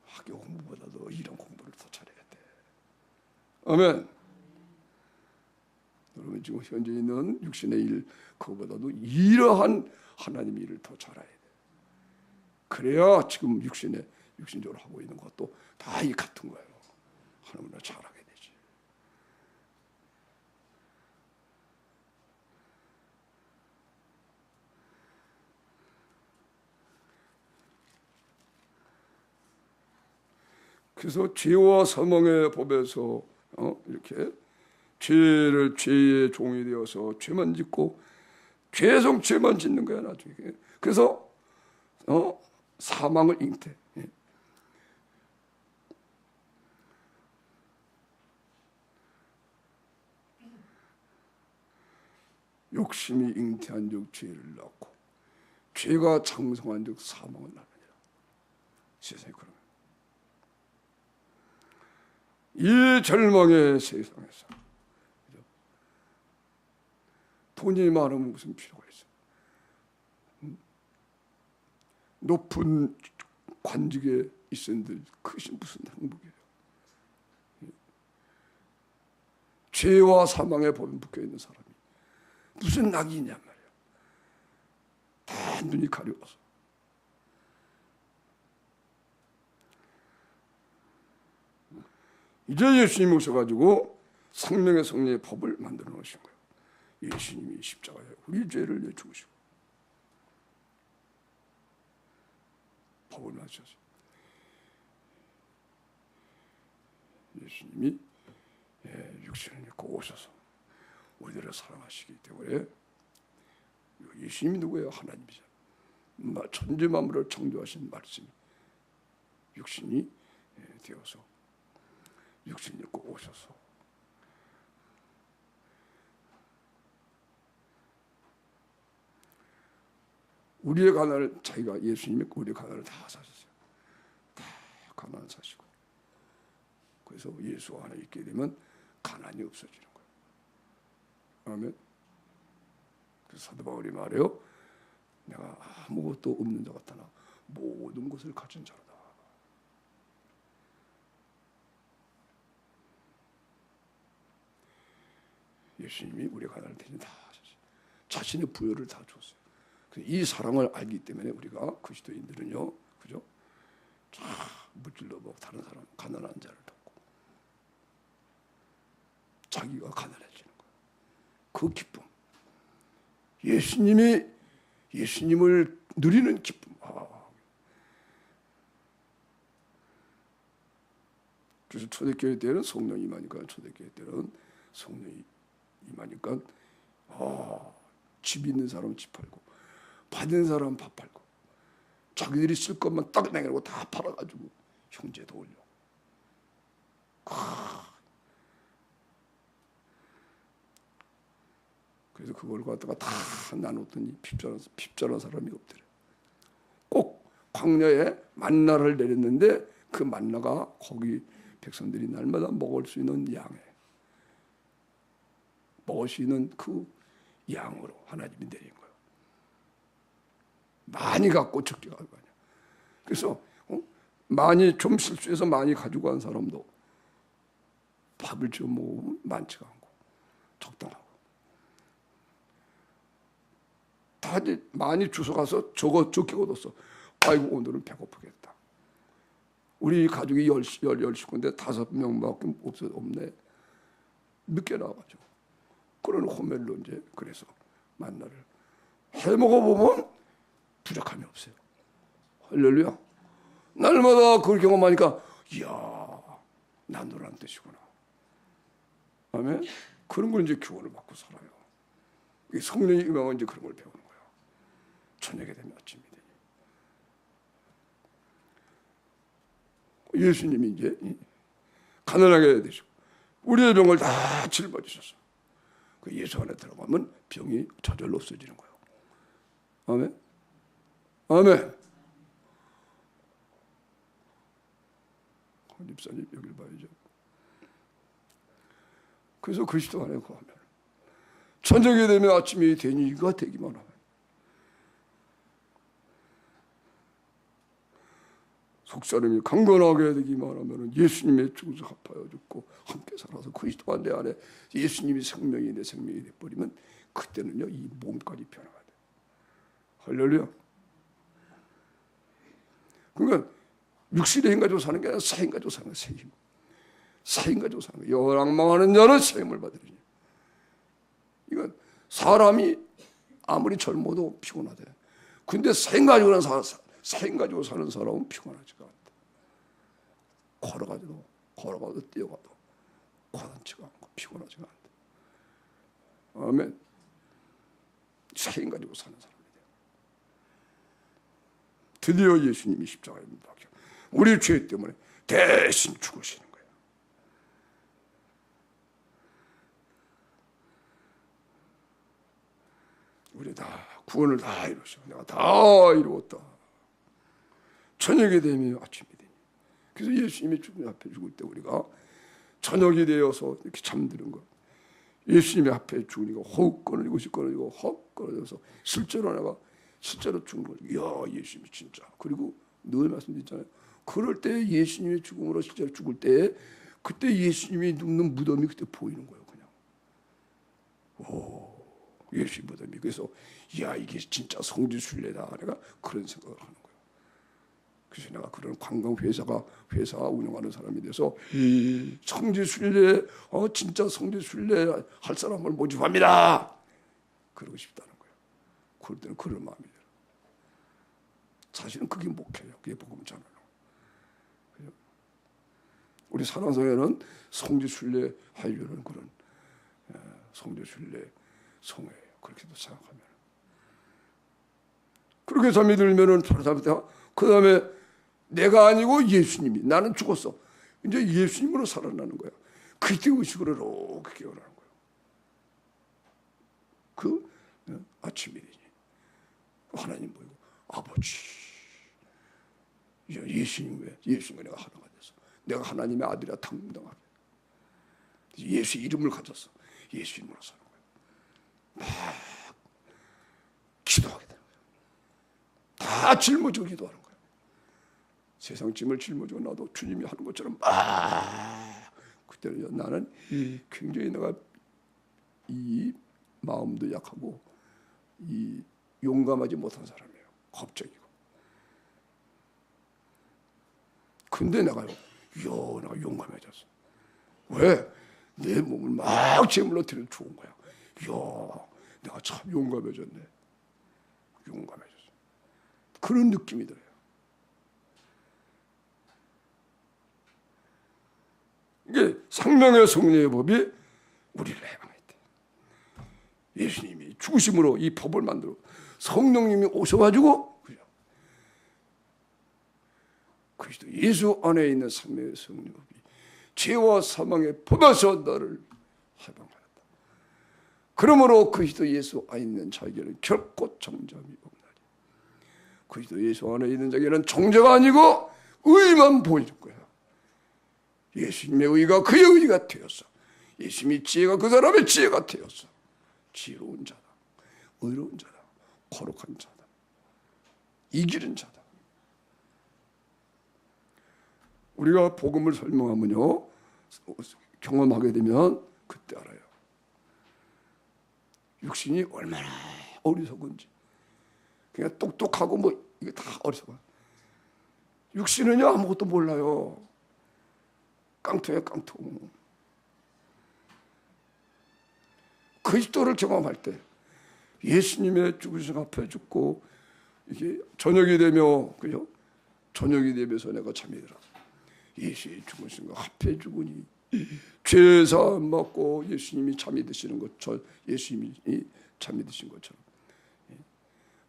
학교 공부보다도 이런 공부를 더 잘해야 돼. 아멘. 여러분 지금 현재 있는 육신의 일 그거보다도 이러한 하나님의 일을 더 잘해야 돼. 그래야 지금 육신적으로 하고 있는 것도 다 이 같은 거예요. 하나님을 잘하게 되지. 그래서 죄와 사망의 법에서 이렇게 죄의 종이 되어서 죄만 짓고 계속 죄만 짓는 거야 나중에. 그래서 사망을 잉태. 욕심이 잉태한즉 죄를 낳고 죄가 장성한즉 사망을 낳느니라. 세상에 그러면 이 절망의 세상에서 돈이 많으면 무슨 필요가 있어? 높은 관직에 있었는데 그것이 무슨 행복이에요? 죄와 사망의 법에 묶여 있는 사람이 무슨 낙이 있냔 말이에요. 다 눈이 가려워서. 이제 예수님이 오셔가지고 생명의 성리의 법을 만들어 놓으신 거예요. 예수님이 십자가에 우리 죄를 내주시고 법을 만드셨어요. 예수님이 육신을 입고 오셔서 우리들을 사랑하시기 때문에 예수님이 누구예요? 하나님이죠. 천지 만물을 창조하신 말씀이 육신이 되어서 육신을 입고 오셔서 우리의 가난을 자기가 예수님이 우리의 가난을 다 사셨어요. 다 가난 사시고 그래서 예수 안에 있게 되면 가난이 없어지는 거예요. 아멘. 그래서 사도 바울이 말해요. 내가 아무것도 없는 자 같으나 모든 것을 가진 자로다. 예수님이 우리의 가난을 대신 다 하셨어요. 자신의 부여를 다 줬어요. 이 사랑을 알기 때문에 우리가 그리스도인들은요, 그죠? 물질로 뭐 다른 사람 가난한 자를 돕고 자기가 가난해지는 거예요. 그 기쁨, 예수님을 누리는 기쁨. 그래서 초대교회 때는 성령이 임하니까 초대교회 때는 성령이 임하니까 집 있는 사람은 집 팔고 받은 사람은 밥 팔고 자기들이 쓸 것만 딱 내놓고 다 팔아가지고 형제도 올려. 그래서 그걸 갖다가 다 나눴더니 핍절한 사람이 없더래. 꼭 광야에 만나를 내렸는데 그 만나가 거기 백성들이 날마다 먹을 수 있는 양에 먹을 수 있는 그 양으로 하나님이 내린 거예요. 많이 갖고 적게 가지고 가냐. 그래서 많이 좀 실수해서 많이 가지고 간 사람도 밥을 좀 먹으면 많지가 않고 적당하고 다 많이 주워가서 적게 얻었어. 아이고 오늘은 배고프겠다. 우리 가족이 10식구인데 5명밖에 없네. 늦게 나와가지고 그런 호멜로 이제 그래서 만나를 해 먹어보면 부족함이 없어요. 할렐루야. 날마다 그걸 경험하니까 이야 난도란 뜻이구나. 아멘. 그런 걸 이제 교훈을 받고 살아요. 성령이 임하면 이제 그런 걸 배우는 거예요. 저녁에 되면 아침이 되니 예수님이 이제 가난하게 되시고 우리의 병을 다 짊어지셨어. 그 예수 안에 들어가면 병이 저절로 없어지는 거예요. 아멘. 아멘. 집사님 여기를 봐야죠. 그래서 그리스도 안에 거하면 저녁이 되면 아침이 되니 이가 되기만 하면 속사람이 강건하게 되기만 하면 예수님의 죽어서 갚아야 죽고 함께 살아서 그리스도가 내 안에 예수님이 생명이 내 생명이 돼버리면 그때는요 이 몸까지 변화가 돼. 할렐루야. 그러니까 육신의 힘 가지고 사는 게 아니라 새 힘 가지고 사는 거야. 새 힘. 새 힘 가지고 사는 거야. 열악망하는 자는 새 힘을 받으리니. 이건 사람이 아무리 젊어도 피곤하대. 근데 새 힘 가지고 사는 사람은 피곤하지가 않다. 걸어가도 뛰어가도 고단치가 않고 피곤하지가 않다. 아멘. 새 힘 가지고 사는 사람이 돼요. 드디어 예수님이 십자가에 못 박혀 우리 죄 때문에 대신 죽으시는 거예요. 우리 다 구원을 다 이루시고 내가 다 이루었다. 저녁이 되면 아침이 되니. 그래서 예수님이 죽음 앞에 죽을 때 우리가 저녁이 되어서 이렇게 잠드는 것. 예수님의 앞에 죽으니까 헉 끊어지고 끊어지고 헉 끊어져서 실제로 죽는 거예요. 이야 예수님이 진짜. 그리고 늘 말씀드렸잖아요. 그럴 때 예수님의 죽음으로 실제로 죽을 때 그때 예수님이 눕는 무덤이 그때 보이는 거예요. 그냥. 오 예수님 무덤이. 그래서 야 이게 진짜 성지순례다. 내가 그런 생각을 하는 거예요. 그래서 내가 그런 관광회사 운영하는 사람이 돼서 성지순례 진짜 성지순례 할 사람을 모집합니다. 그러고 싶다는 거예요. 그럴 때는 그런 마음이 들어요. 사실은 그게 목회예요. 그게 복음 전하는 거예요. 우리 산화성에는 성지순례 하려는 그런 성지순례 성회예요. 그렇게도 생각하면 그렇게 잠이 들면은 그 다음에 내가 아니고 예수님이 나는 죽었어. 이제 예수님으로 살아나는 거야. 그때 의식으로 이렇게 깨어나는 거예요. 그 아침이 되니 하나님 보이고 아버지 예수님 왜 예수님과 내가 하나가 됐어. 내가 하나님의 아들이라 당당하게 예수 이름을 가졌어. 예수 이름으로 사는 거예요. 막 기도하게 되는 거예요. 다 짊어지고 기도하는 거예요. 세상 짐을 짊어지고 나도 주님이 하는 것처럼 막 그때는 나는 굉장히 내가 이 마음도 약하고 이 용감하지 못한 사람이에요. 겁쟁이고. 근데 내가 용감해졌어. 왜? 내 몸을 막 제물로 들여 죽은 거야. 이야, 내가 참 용감해졌네. 용감해졌어. 그런 느낌이 들어요. 이게 생명의 성령의 법이 우리를 해방했대. 예수님이 죽으심으로 이 법을 만들어 성령님이 오셔가지고 그리스도 예수 안에 있는 생명의 성령의 법이 죄와 사망의 법에서 너를 해방하였다. 그러므로 그리스도 예수 안에 있는 자에게는 결코 정죄함이 없나니. 그리스도 예수 안에 있는 자에게는 정죄가 아니고 의만 보여줄 거야. 예수님의 의가 그의 의가 되었어. 예수님의 지혜가 그 사람의 지혜가 되었어. 지혜로운 자다. 의로운 자다. 거룩한 자다. 이기는 자다. 우리가 복음을 설명하면요. 경험하게 되면 그때 알아요. 육신이 얼마나 어리석은지. 그냥 똑똑하고 뭐 이게 다 어리석어. 육신은요 아무것도 몰라요. 깡통이야 깡통. 그리스도를 경험할 때 예수님의 죽으신 앞에 죽고 이게 저녁이 되며 그죠? 저녁이 되면서 내가 잠이 들어. 예수의 죽으신 것 앞에 죽으니 죄사함 받고 예수님이 잠이 드시는 것처럼 예수님이 잠이 드신 것처럼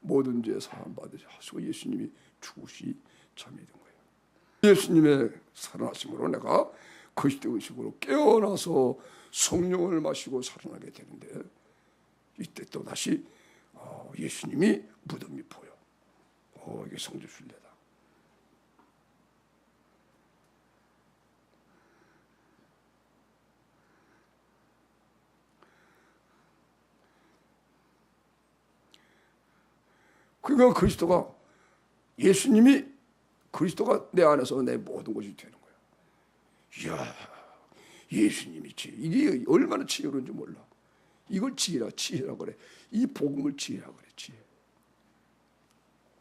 모든 죄 사함 받으시고 예수님이 죽으시 잠이 든 거예요. 예수님의 살아나심으로 내가 그리스도 의식으로 깨어나서 성령을 마시고 살아나게 되는데, 이때 또 다시 예수님이 무덤이 보여. 이게 성주 순례다. 그러니까 그리스도가, 예수님이, 그리스도가 내 안에서 내 모든 것이 되는 거야. 이야, 예수님이 지혜. 이게 얼마나 지혜로운지 몰라. 이걸 지혜라 그래. 이 복음을 지혜라 그래. 지혜.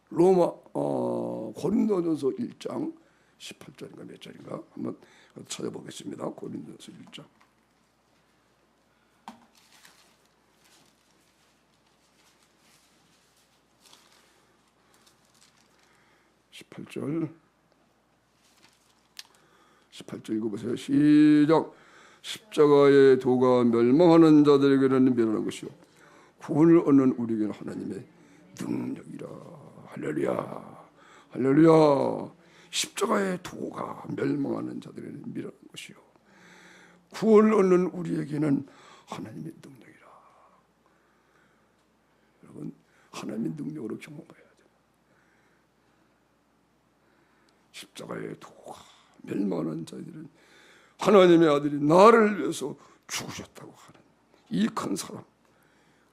로마 고린도전서 1장 18절인가 몇 절인가 한번 찾아보겠습니다. 고린도전서 1장. 18절 읽어보세요. 시작. 십자가의 도가 멸망하는 자들에게는 미련한 것이요 구원을 얻는 우리에게는 하나님의 능력이라. 할렐루야, 할렐루야. 십자가의 도가 멸망하는 자들에게는 미련한 것이요 구원을 얻는 우리에게는 하나님의 능력이라. 여러분, 하나님의 능력으로 경험해야 돼요. 십자가의 도가 멸망하는 자들은 하나님의 아들이 나를 위해서 죽으셨다고 하는 이 큰 사랑.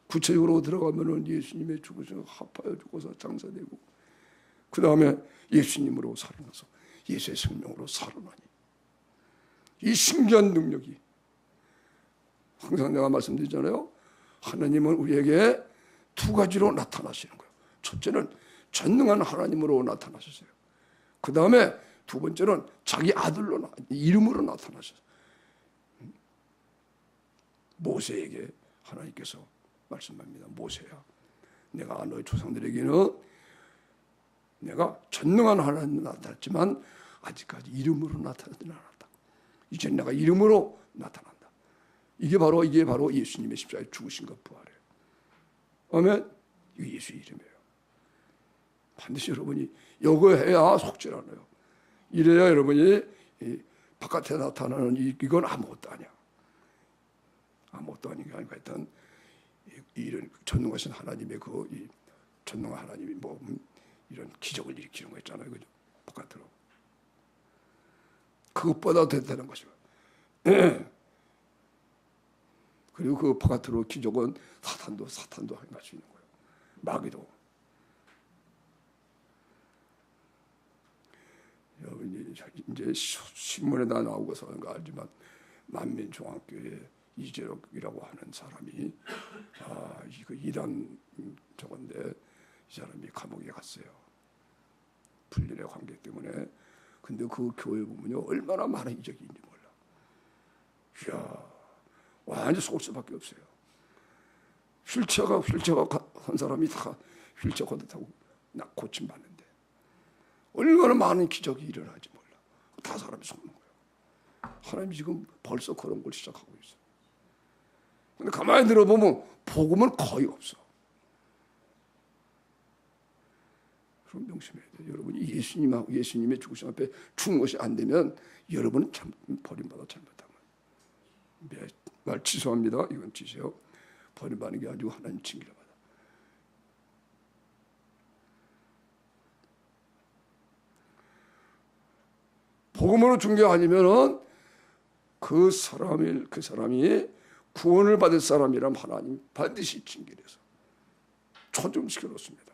구체적으로 들어가면은 예수님의 죽으셔서 합하여 죽어서 장사되고, 그 다음에 예수님으로 살아나서 예수의 생명으로 살아나니, 이 신기한 능력이, 항상 내가 말씀드리잖아요. 하나님은 우리에게 두 가지로 나타나시는 거예요. 첫째는 전능한 하나님으로 나타나셨어요. 그 다음에 두 번째는 자기 아들로, 이름으로 나타나셨어요. 모세에게 하나님께서 말씀합니다. 모세야, 내가 너희 조상들에게는 내가 전능한 하나님으로 나타났지만 아직까지 이름으로 나타나지 않았다. 이제 내가 이름으로 나타난다. 이게 바로 예수님의 십자가에 죽으신과 부활이에요. 아멘. 이게 예수 이름이에요. 반드시 여러분이 이거 해야 속질 않아요. 이래야 여러분이 바깥에 나타나는 이건 아무것도 아니야. 아무것도 아닌 게 아니고, 일단 이런 전능하신 하나님의 전능한 하나님이 이런 기적을 일으키는 거 있잖아요, 그죠? 바깥으로. 그것보다 됐다는 것이고. 그리고 그 바깥으로 기적은 사탄도 행할 수 있는 거예요. 마귀도. 이제 신문에다 나오고서 하는 거 알지만, 만민중앙교회 이재록이라고 하는 사람이 이거 이단 저건데, 이 사람이 감옥에 갔어요. 불륜의 관계 때문에. 근데 그 교회 보면요, 얼마나 많은 이적이 있는지 몰라. 이야, 완전 속을 수밖에 없어요. 휠체어가 한 사람이 다 휠체어 타고 고침받는데 얼마나 많은 기적이 일어나지 몰라. 다 사람이 속는 거예요. 하나님이 지금 벌써 그런 걸 시작하고 있어요. 근데 가만히 들어보면 복음은 거의 없어. 그럼 명심해야 돼요. 여러분이 예수님의 죽으심 앞에 죽은 것이 안 되면 여러분은 버림받아 잘못하면. 말 취소합니다. 이건 취소요. 버림받는 게 아니고 하나님 징계를 받아. 복음으로 준 게 아니면은 그 사람이 구원을 받을 사람이라면 하나님 반드시 징계를 해서 초점시켜 놓습니다.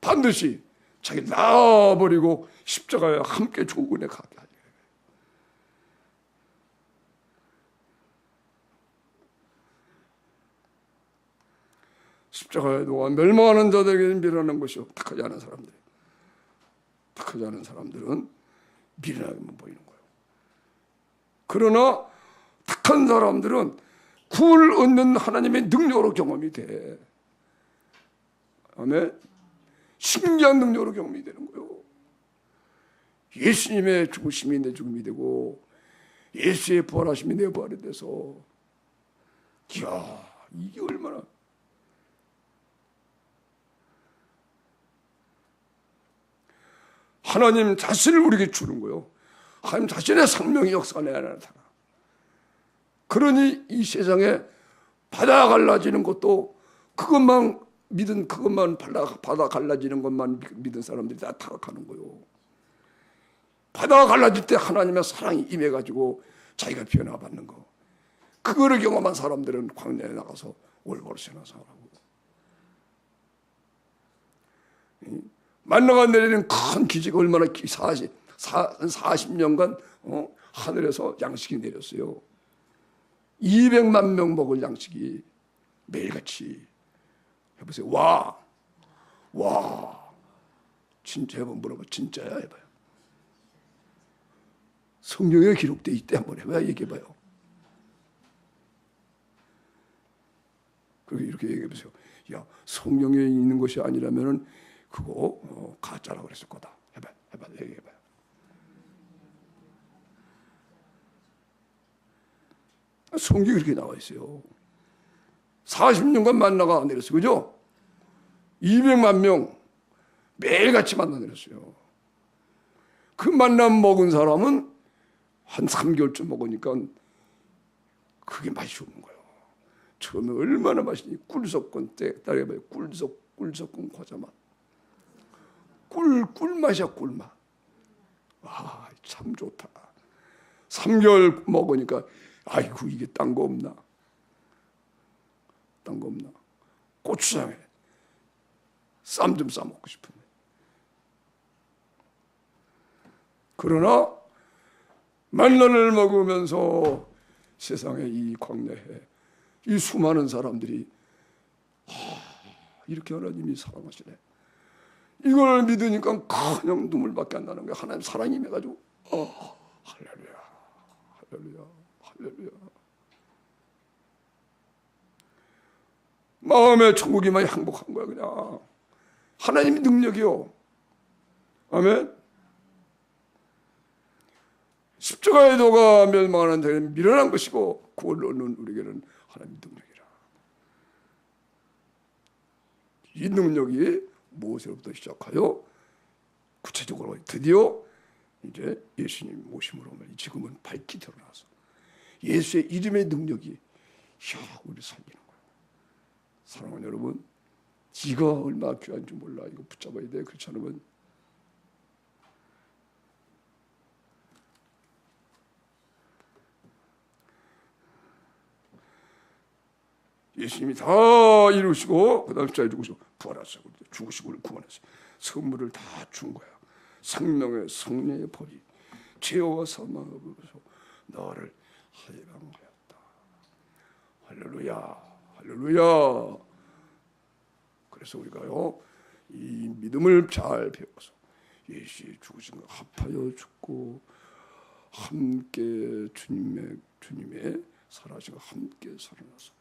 반드시 자기 놔버리고 십자가에 함께 조국에 가게 하려. 십자가에 놓아 멸망하는 자들에게는 미련한 것이요 택하지 않은 사람들은 미련하게만 보이는 거예요. 그러나 택한 사람들은 구원을 얻는 하나님의 능력으로 경험이 돼. 아멘. 신기한 능력으로 경험이 되는 거예요. 예수님의 죽으심이 내 죽음이 되고 예수의 부활하심이 내 부활이 돼서, 이야, 이게 얼마나. 하나님 자신을 우리에게 주는 거예요. 하나님 자신의 생명의 역사가 내 안에 나타나. 그러니 이 세상에 받아 갈라지는 것도 그것만 믿은, 그것만 받아 갈라지는 것만 믿은 사람들이 다 타락하는 거요. 받아 갈라질 때 하나님의 사랑이 임해가지고 자기가 변화받는 거. 그거를 경험한 사람들은 광야에 나가서 올바르시나 살아가고. 만나가 내리는 큰 기적, 얼마나 40년간 하늘에서 양식이 내렸어요. 200만 명 먹을 양식이 매일같이. 해보세요. 와, 진짜 한번 물어봐. 진짜야 해봐요. 성경에 기록돼 있대 한번 해봐요. 얘기해봐요. 그리고 이렇게 얘기해보세요. 야, 성경에 있는 것이 아니라면은 그거 가짜라고 그랬을 거다. 해봐, 얘기해봐요. 성경이 그렇게 나와 있어요. 40년간 만나가 내렸어요. 그죠? 200만 명 매일같이 만나 내렸어요. 그 만남 먹은 사람은 한 3개월쯤 먹으니까 그게 맛이 없는 거예요. 처음에 얼마나 맛있니? 꿀 섞은 때 따라해봐요. 꿀 섞은 과자 맛. 꿀맛이야, 꿀맛. 와, 참 좋다. 3개월 먹으니까 아이고, 이게 딴 거 없나? 고추장에 쌈 좀 싸 먹고 싶은데. 그러나 만나를 먹으면서 세상에 이 광야에 이 수많은 사람들이 이렇게 하나님이 사랑하시네. 이걸 믿으니까 그냥 눈물밖에 안 나는 거야. 하나님 사랑이 임해가지고 할렐루야. 마음의 천국이만 행복한 거야. 그냥 하나님의 능력이요. 아멘. 십자가의 도가 멸망하는 자에는 미련한 것이고 구원을 얻는 우리에게는 하나님의 능력이라. 이 능력이 무엇으로부터 시작하여 구체적으로 드디어 이제 예수님 모심으로 지금은 밝히 드러나서 예수의 이름의 능력이 우리 살리는 거예요. 사랑하는 여러분, 이거 얼마나 귀한 줄 몰라. 이거 붙잡아야 돼. 그렇지 않으면 예수님이 다 이루시고 그 다음에 십자가에 죽으시고 부활하시고 죽으시고 구원하시고 선물을 다 준 거야. 생명의 성령의 법이 죄와 사망으로서 너를 해방하였다. 할렐루야. 그래서 우리가요 이 믿음을 잘 배워서 예수의 죽으신 것 합하여 죽고 함께 주님의 살아신 것 함께 살아나서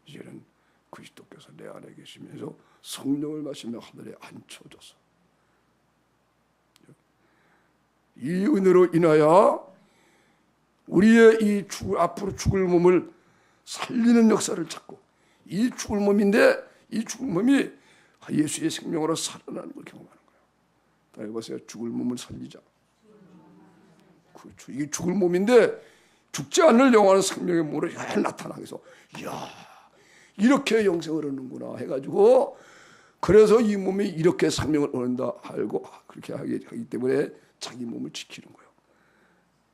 이제는 그리스도께서 내 안에 계시면서 성령을 마시며 하늘에 앉혀져서 이 은혜로 인하여 우리의 이 앞으로 죽을 몸을 살리는 역사를 찾고 이 죽을 몸인데 이 죽을 몸이 예수의 생명으로 살아나는 걸 경험하는 거예요. 다 해보세요. 죽을 몸을 살리자. 그렇죠. 이게 죽을 몸인데 죽지 않을 영원한 생명의 몸으로 나타나게 해서 이야 이렇게 영생을 얻는구나 해가지고 그래서 이 몸이 이렇게 생명을 얻는다 알고 그렇게 하기 때문에 자기 몸을 지키는 거예요.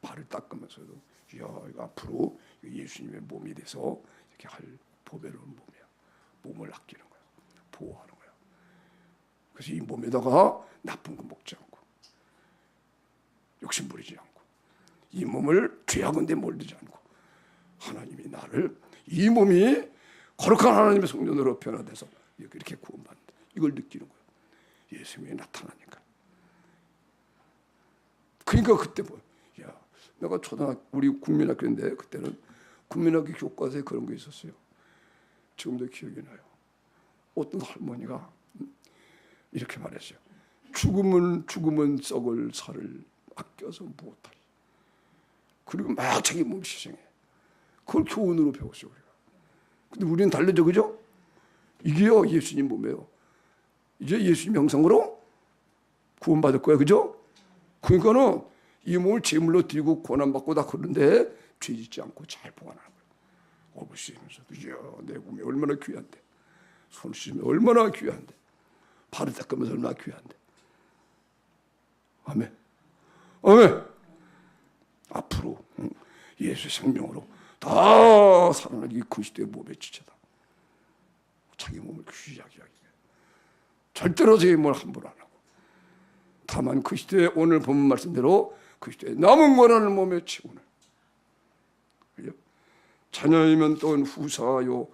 발을 닦으면서도 이야 이거 앞으로 예수님의 몸이 돼서 이렇게 할 보배로운 몸이야. 몸을 아끼는 거야. 보호하는 거야. 그래서 이 몸에다가 나쁜 거 먹지 않고 욕심 부리지 않고 이 몸을 죄악은 데 몰리지 않고 하나님이 나를 이 몸이 거룩한 하나님의 성전으로 변화돼서 이렇게 구원받는다. 이걸 느끼는 거예요. 예수님이 나타나니까. 그러니까 그때 야, 내가 우리 국민학교인데 그때는 국민학교 교과서에 그런 게 있었어요. 지금도 기억이 나요. 어떤 할머니가 이렇게 말했어요. 죽으면 썩을 살을 아껴서 무엇하리. 그리고 막 자기 몸 희생해. 그걸 교훈으로 배웠어요. 우리가. 근데 우리는 달라져, 그죠? 이게요 예수님 몸이에요. 이제 예수님 형상으로 구원받을 거야, 그죠? 그러니까는 이 몸을 제물로 드리고 고난받고 다 그런데 죄짓지 않고 잘 보관하는 거예요. 어부시면서도 이야, 내 몸이 얼마나 귀한데, 손 씻으면 얼마나 귀한데, 발을 닦으면서 얼마나 귀한데. 아멘. 아멘. 앞으로 예수의 생명으로 다 살아나기 그리스도의 몸의 지체다. 자기 몸을 귀하게 하기 위해 절대로 자기 몸을 함부로 안 하고, 다만 그리스도의 오늘 본 말씀대로 그리스도의 남은 권한을 몸에 채우는, 자녀이면 또 후사요,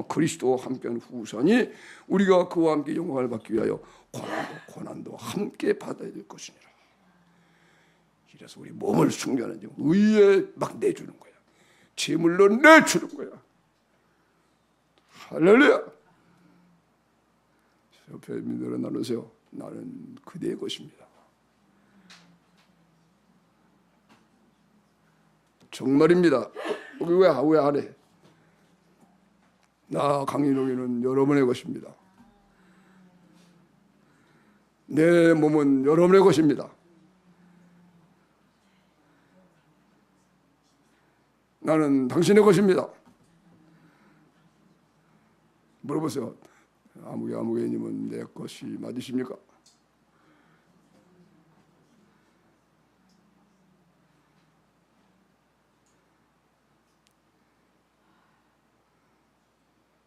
그리스도와 함께하는 후사니 우리가 그와 함께 영광을 받기 위하여 고난도 함께 받아야 될 것이니라. 이래서 우리 몸을 숭배하는 의에 막 내주는 거야. 제물로 내주는 거야. 할렐루야. 옆에 믿으러 나누세요. 나는 그대의 것입니다. 정말입니다. 왜 안 해? 나 강인홍이는 여러분의 것입니다. 내 몸은 여러분의 것입니다. 나는 당신의 것입니다. 물어보세요. 아무개님은 내 것이 맞으십니까?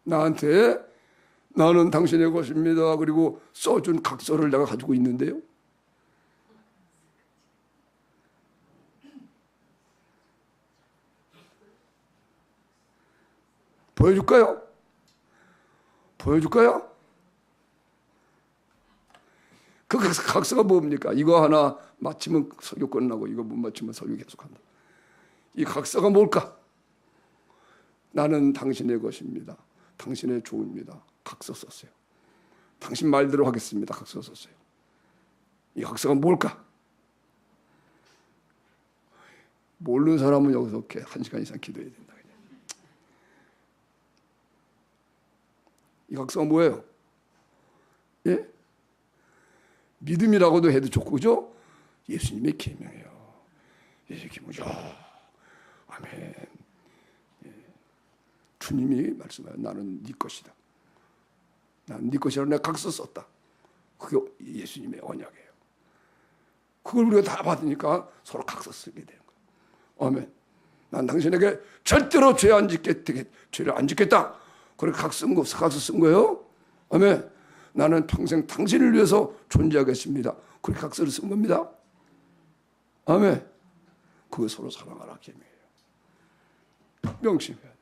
나한테 나는 당신의 것입니다. 그리고 써준 각서를 내가 가지고 있는데요. 보여줄까요? 보여줄까요? 그 각서가 뭡니까? 이거 하나 맞히면 설교 끝나고 이거 못 맞히면 설교 계속한다. 이 각서가 뭘까? 나는 당신의 것입니다. 당신의 종입니다. 각서 썼어요. 당신 말대로 하겠습니다. 각서 썼어요. 이 각서가 뭘까? 모르는 사람은 여기서 이렇게 1시간 이상 기도해야 된다. 이 각서가 뭐예요? 예? 믿음이라고도 해도 좋고, 그죠? 예수님의 계명이에요. 예수님의 계명이죠. 아멘. 예. 주님이 말씀하여 나는 네 것이다. 나는 네 것이라고 내가 각서 썼다. 그게 예수님의 언약이에요. 그걸 우리가 다 받으니까 서로 각서 쓰게 되는 거예요. 아멘. 난 당신에게 절대로 죄 안 짓겠다. 죄를 안 짓겠다. 그렇게 각서 쓴 거예요. 아멘. 나는 평생 당신을 위해서 존재하겠습니다. 그렇게 각서를 쓴 겁니다. 아멘. 그거 서로 사랑하라 계명이에요. 명심해야 돼.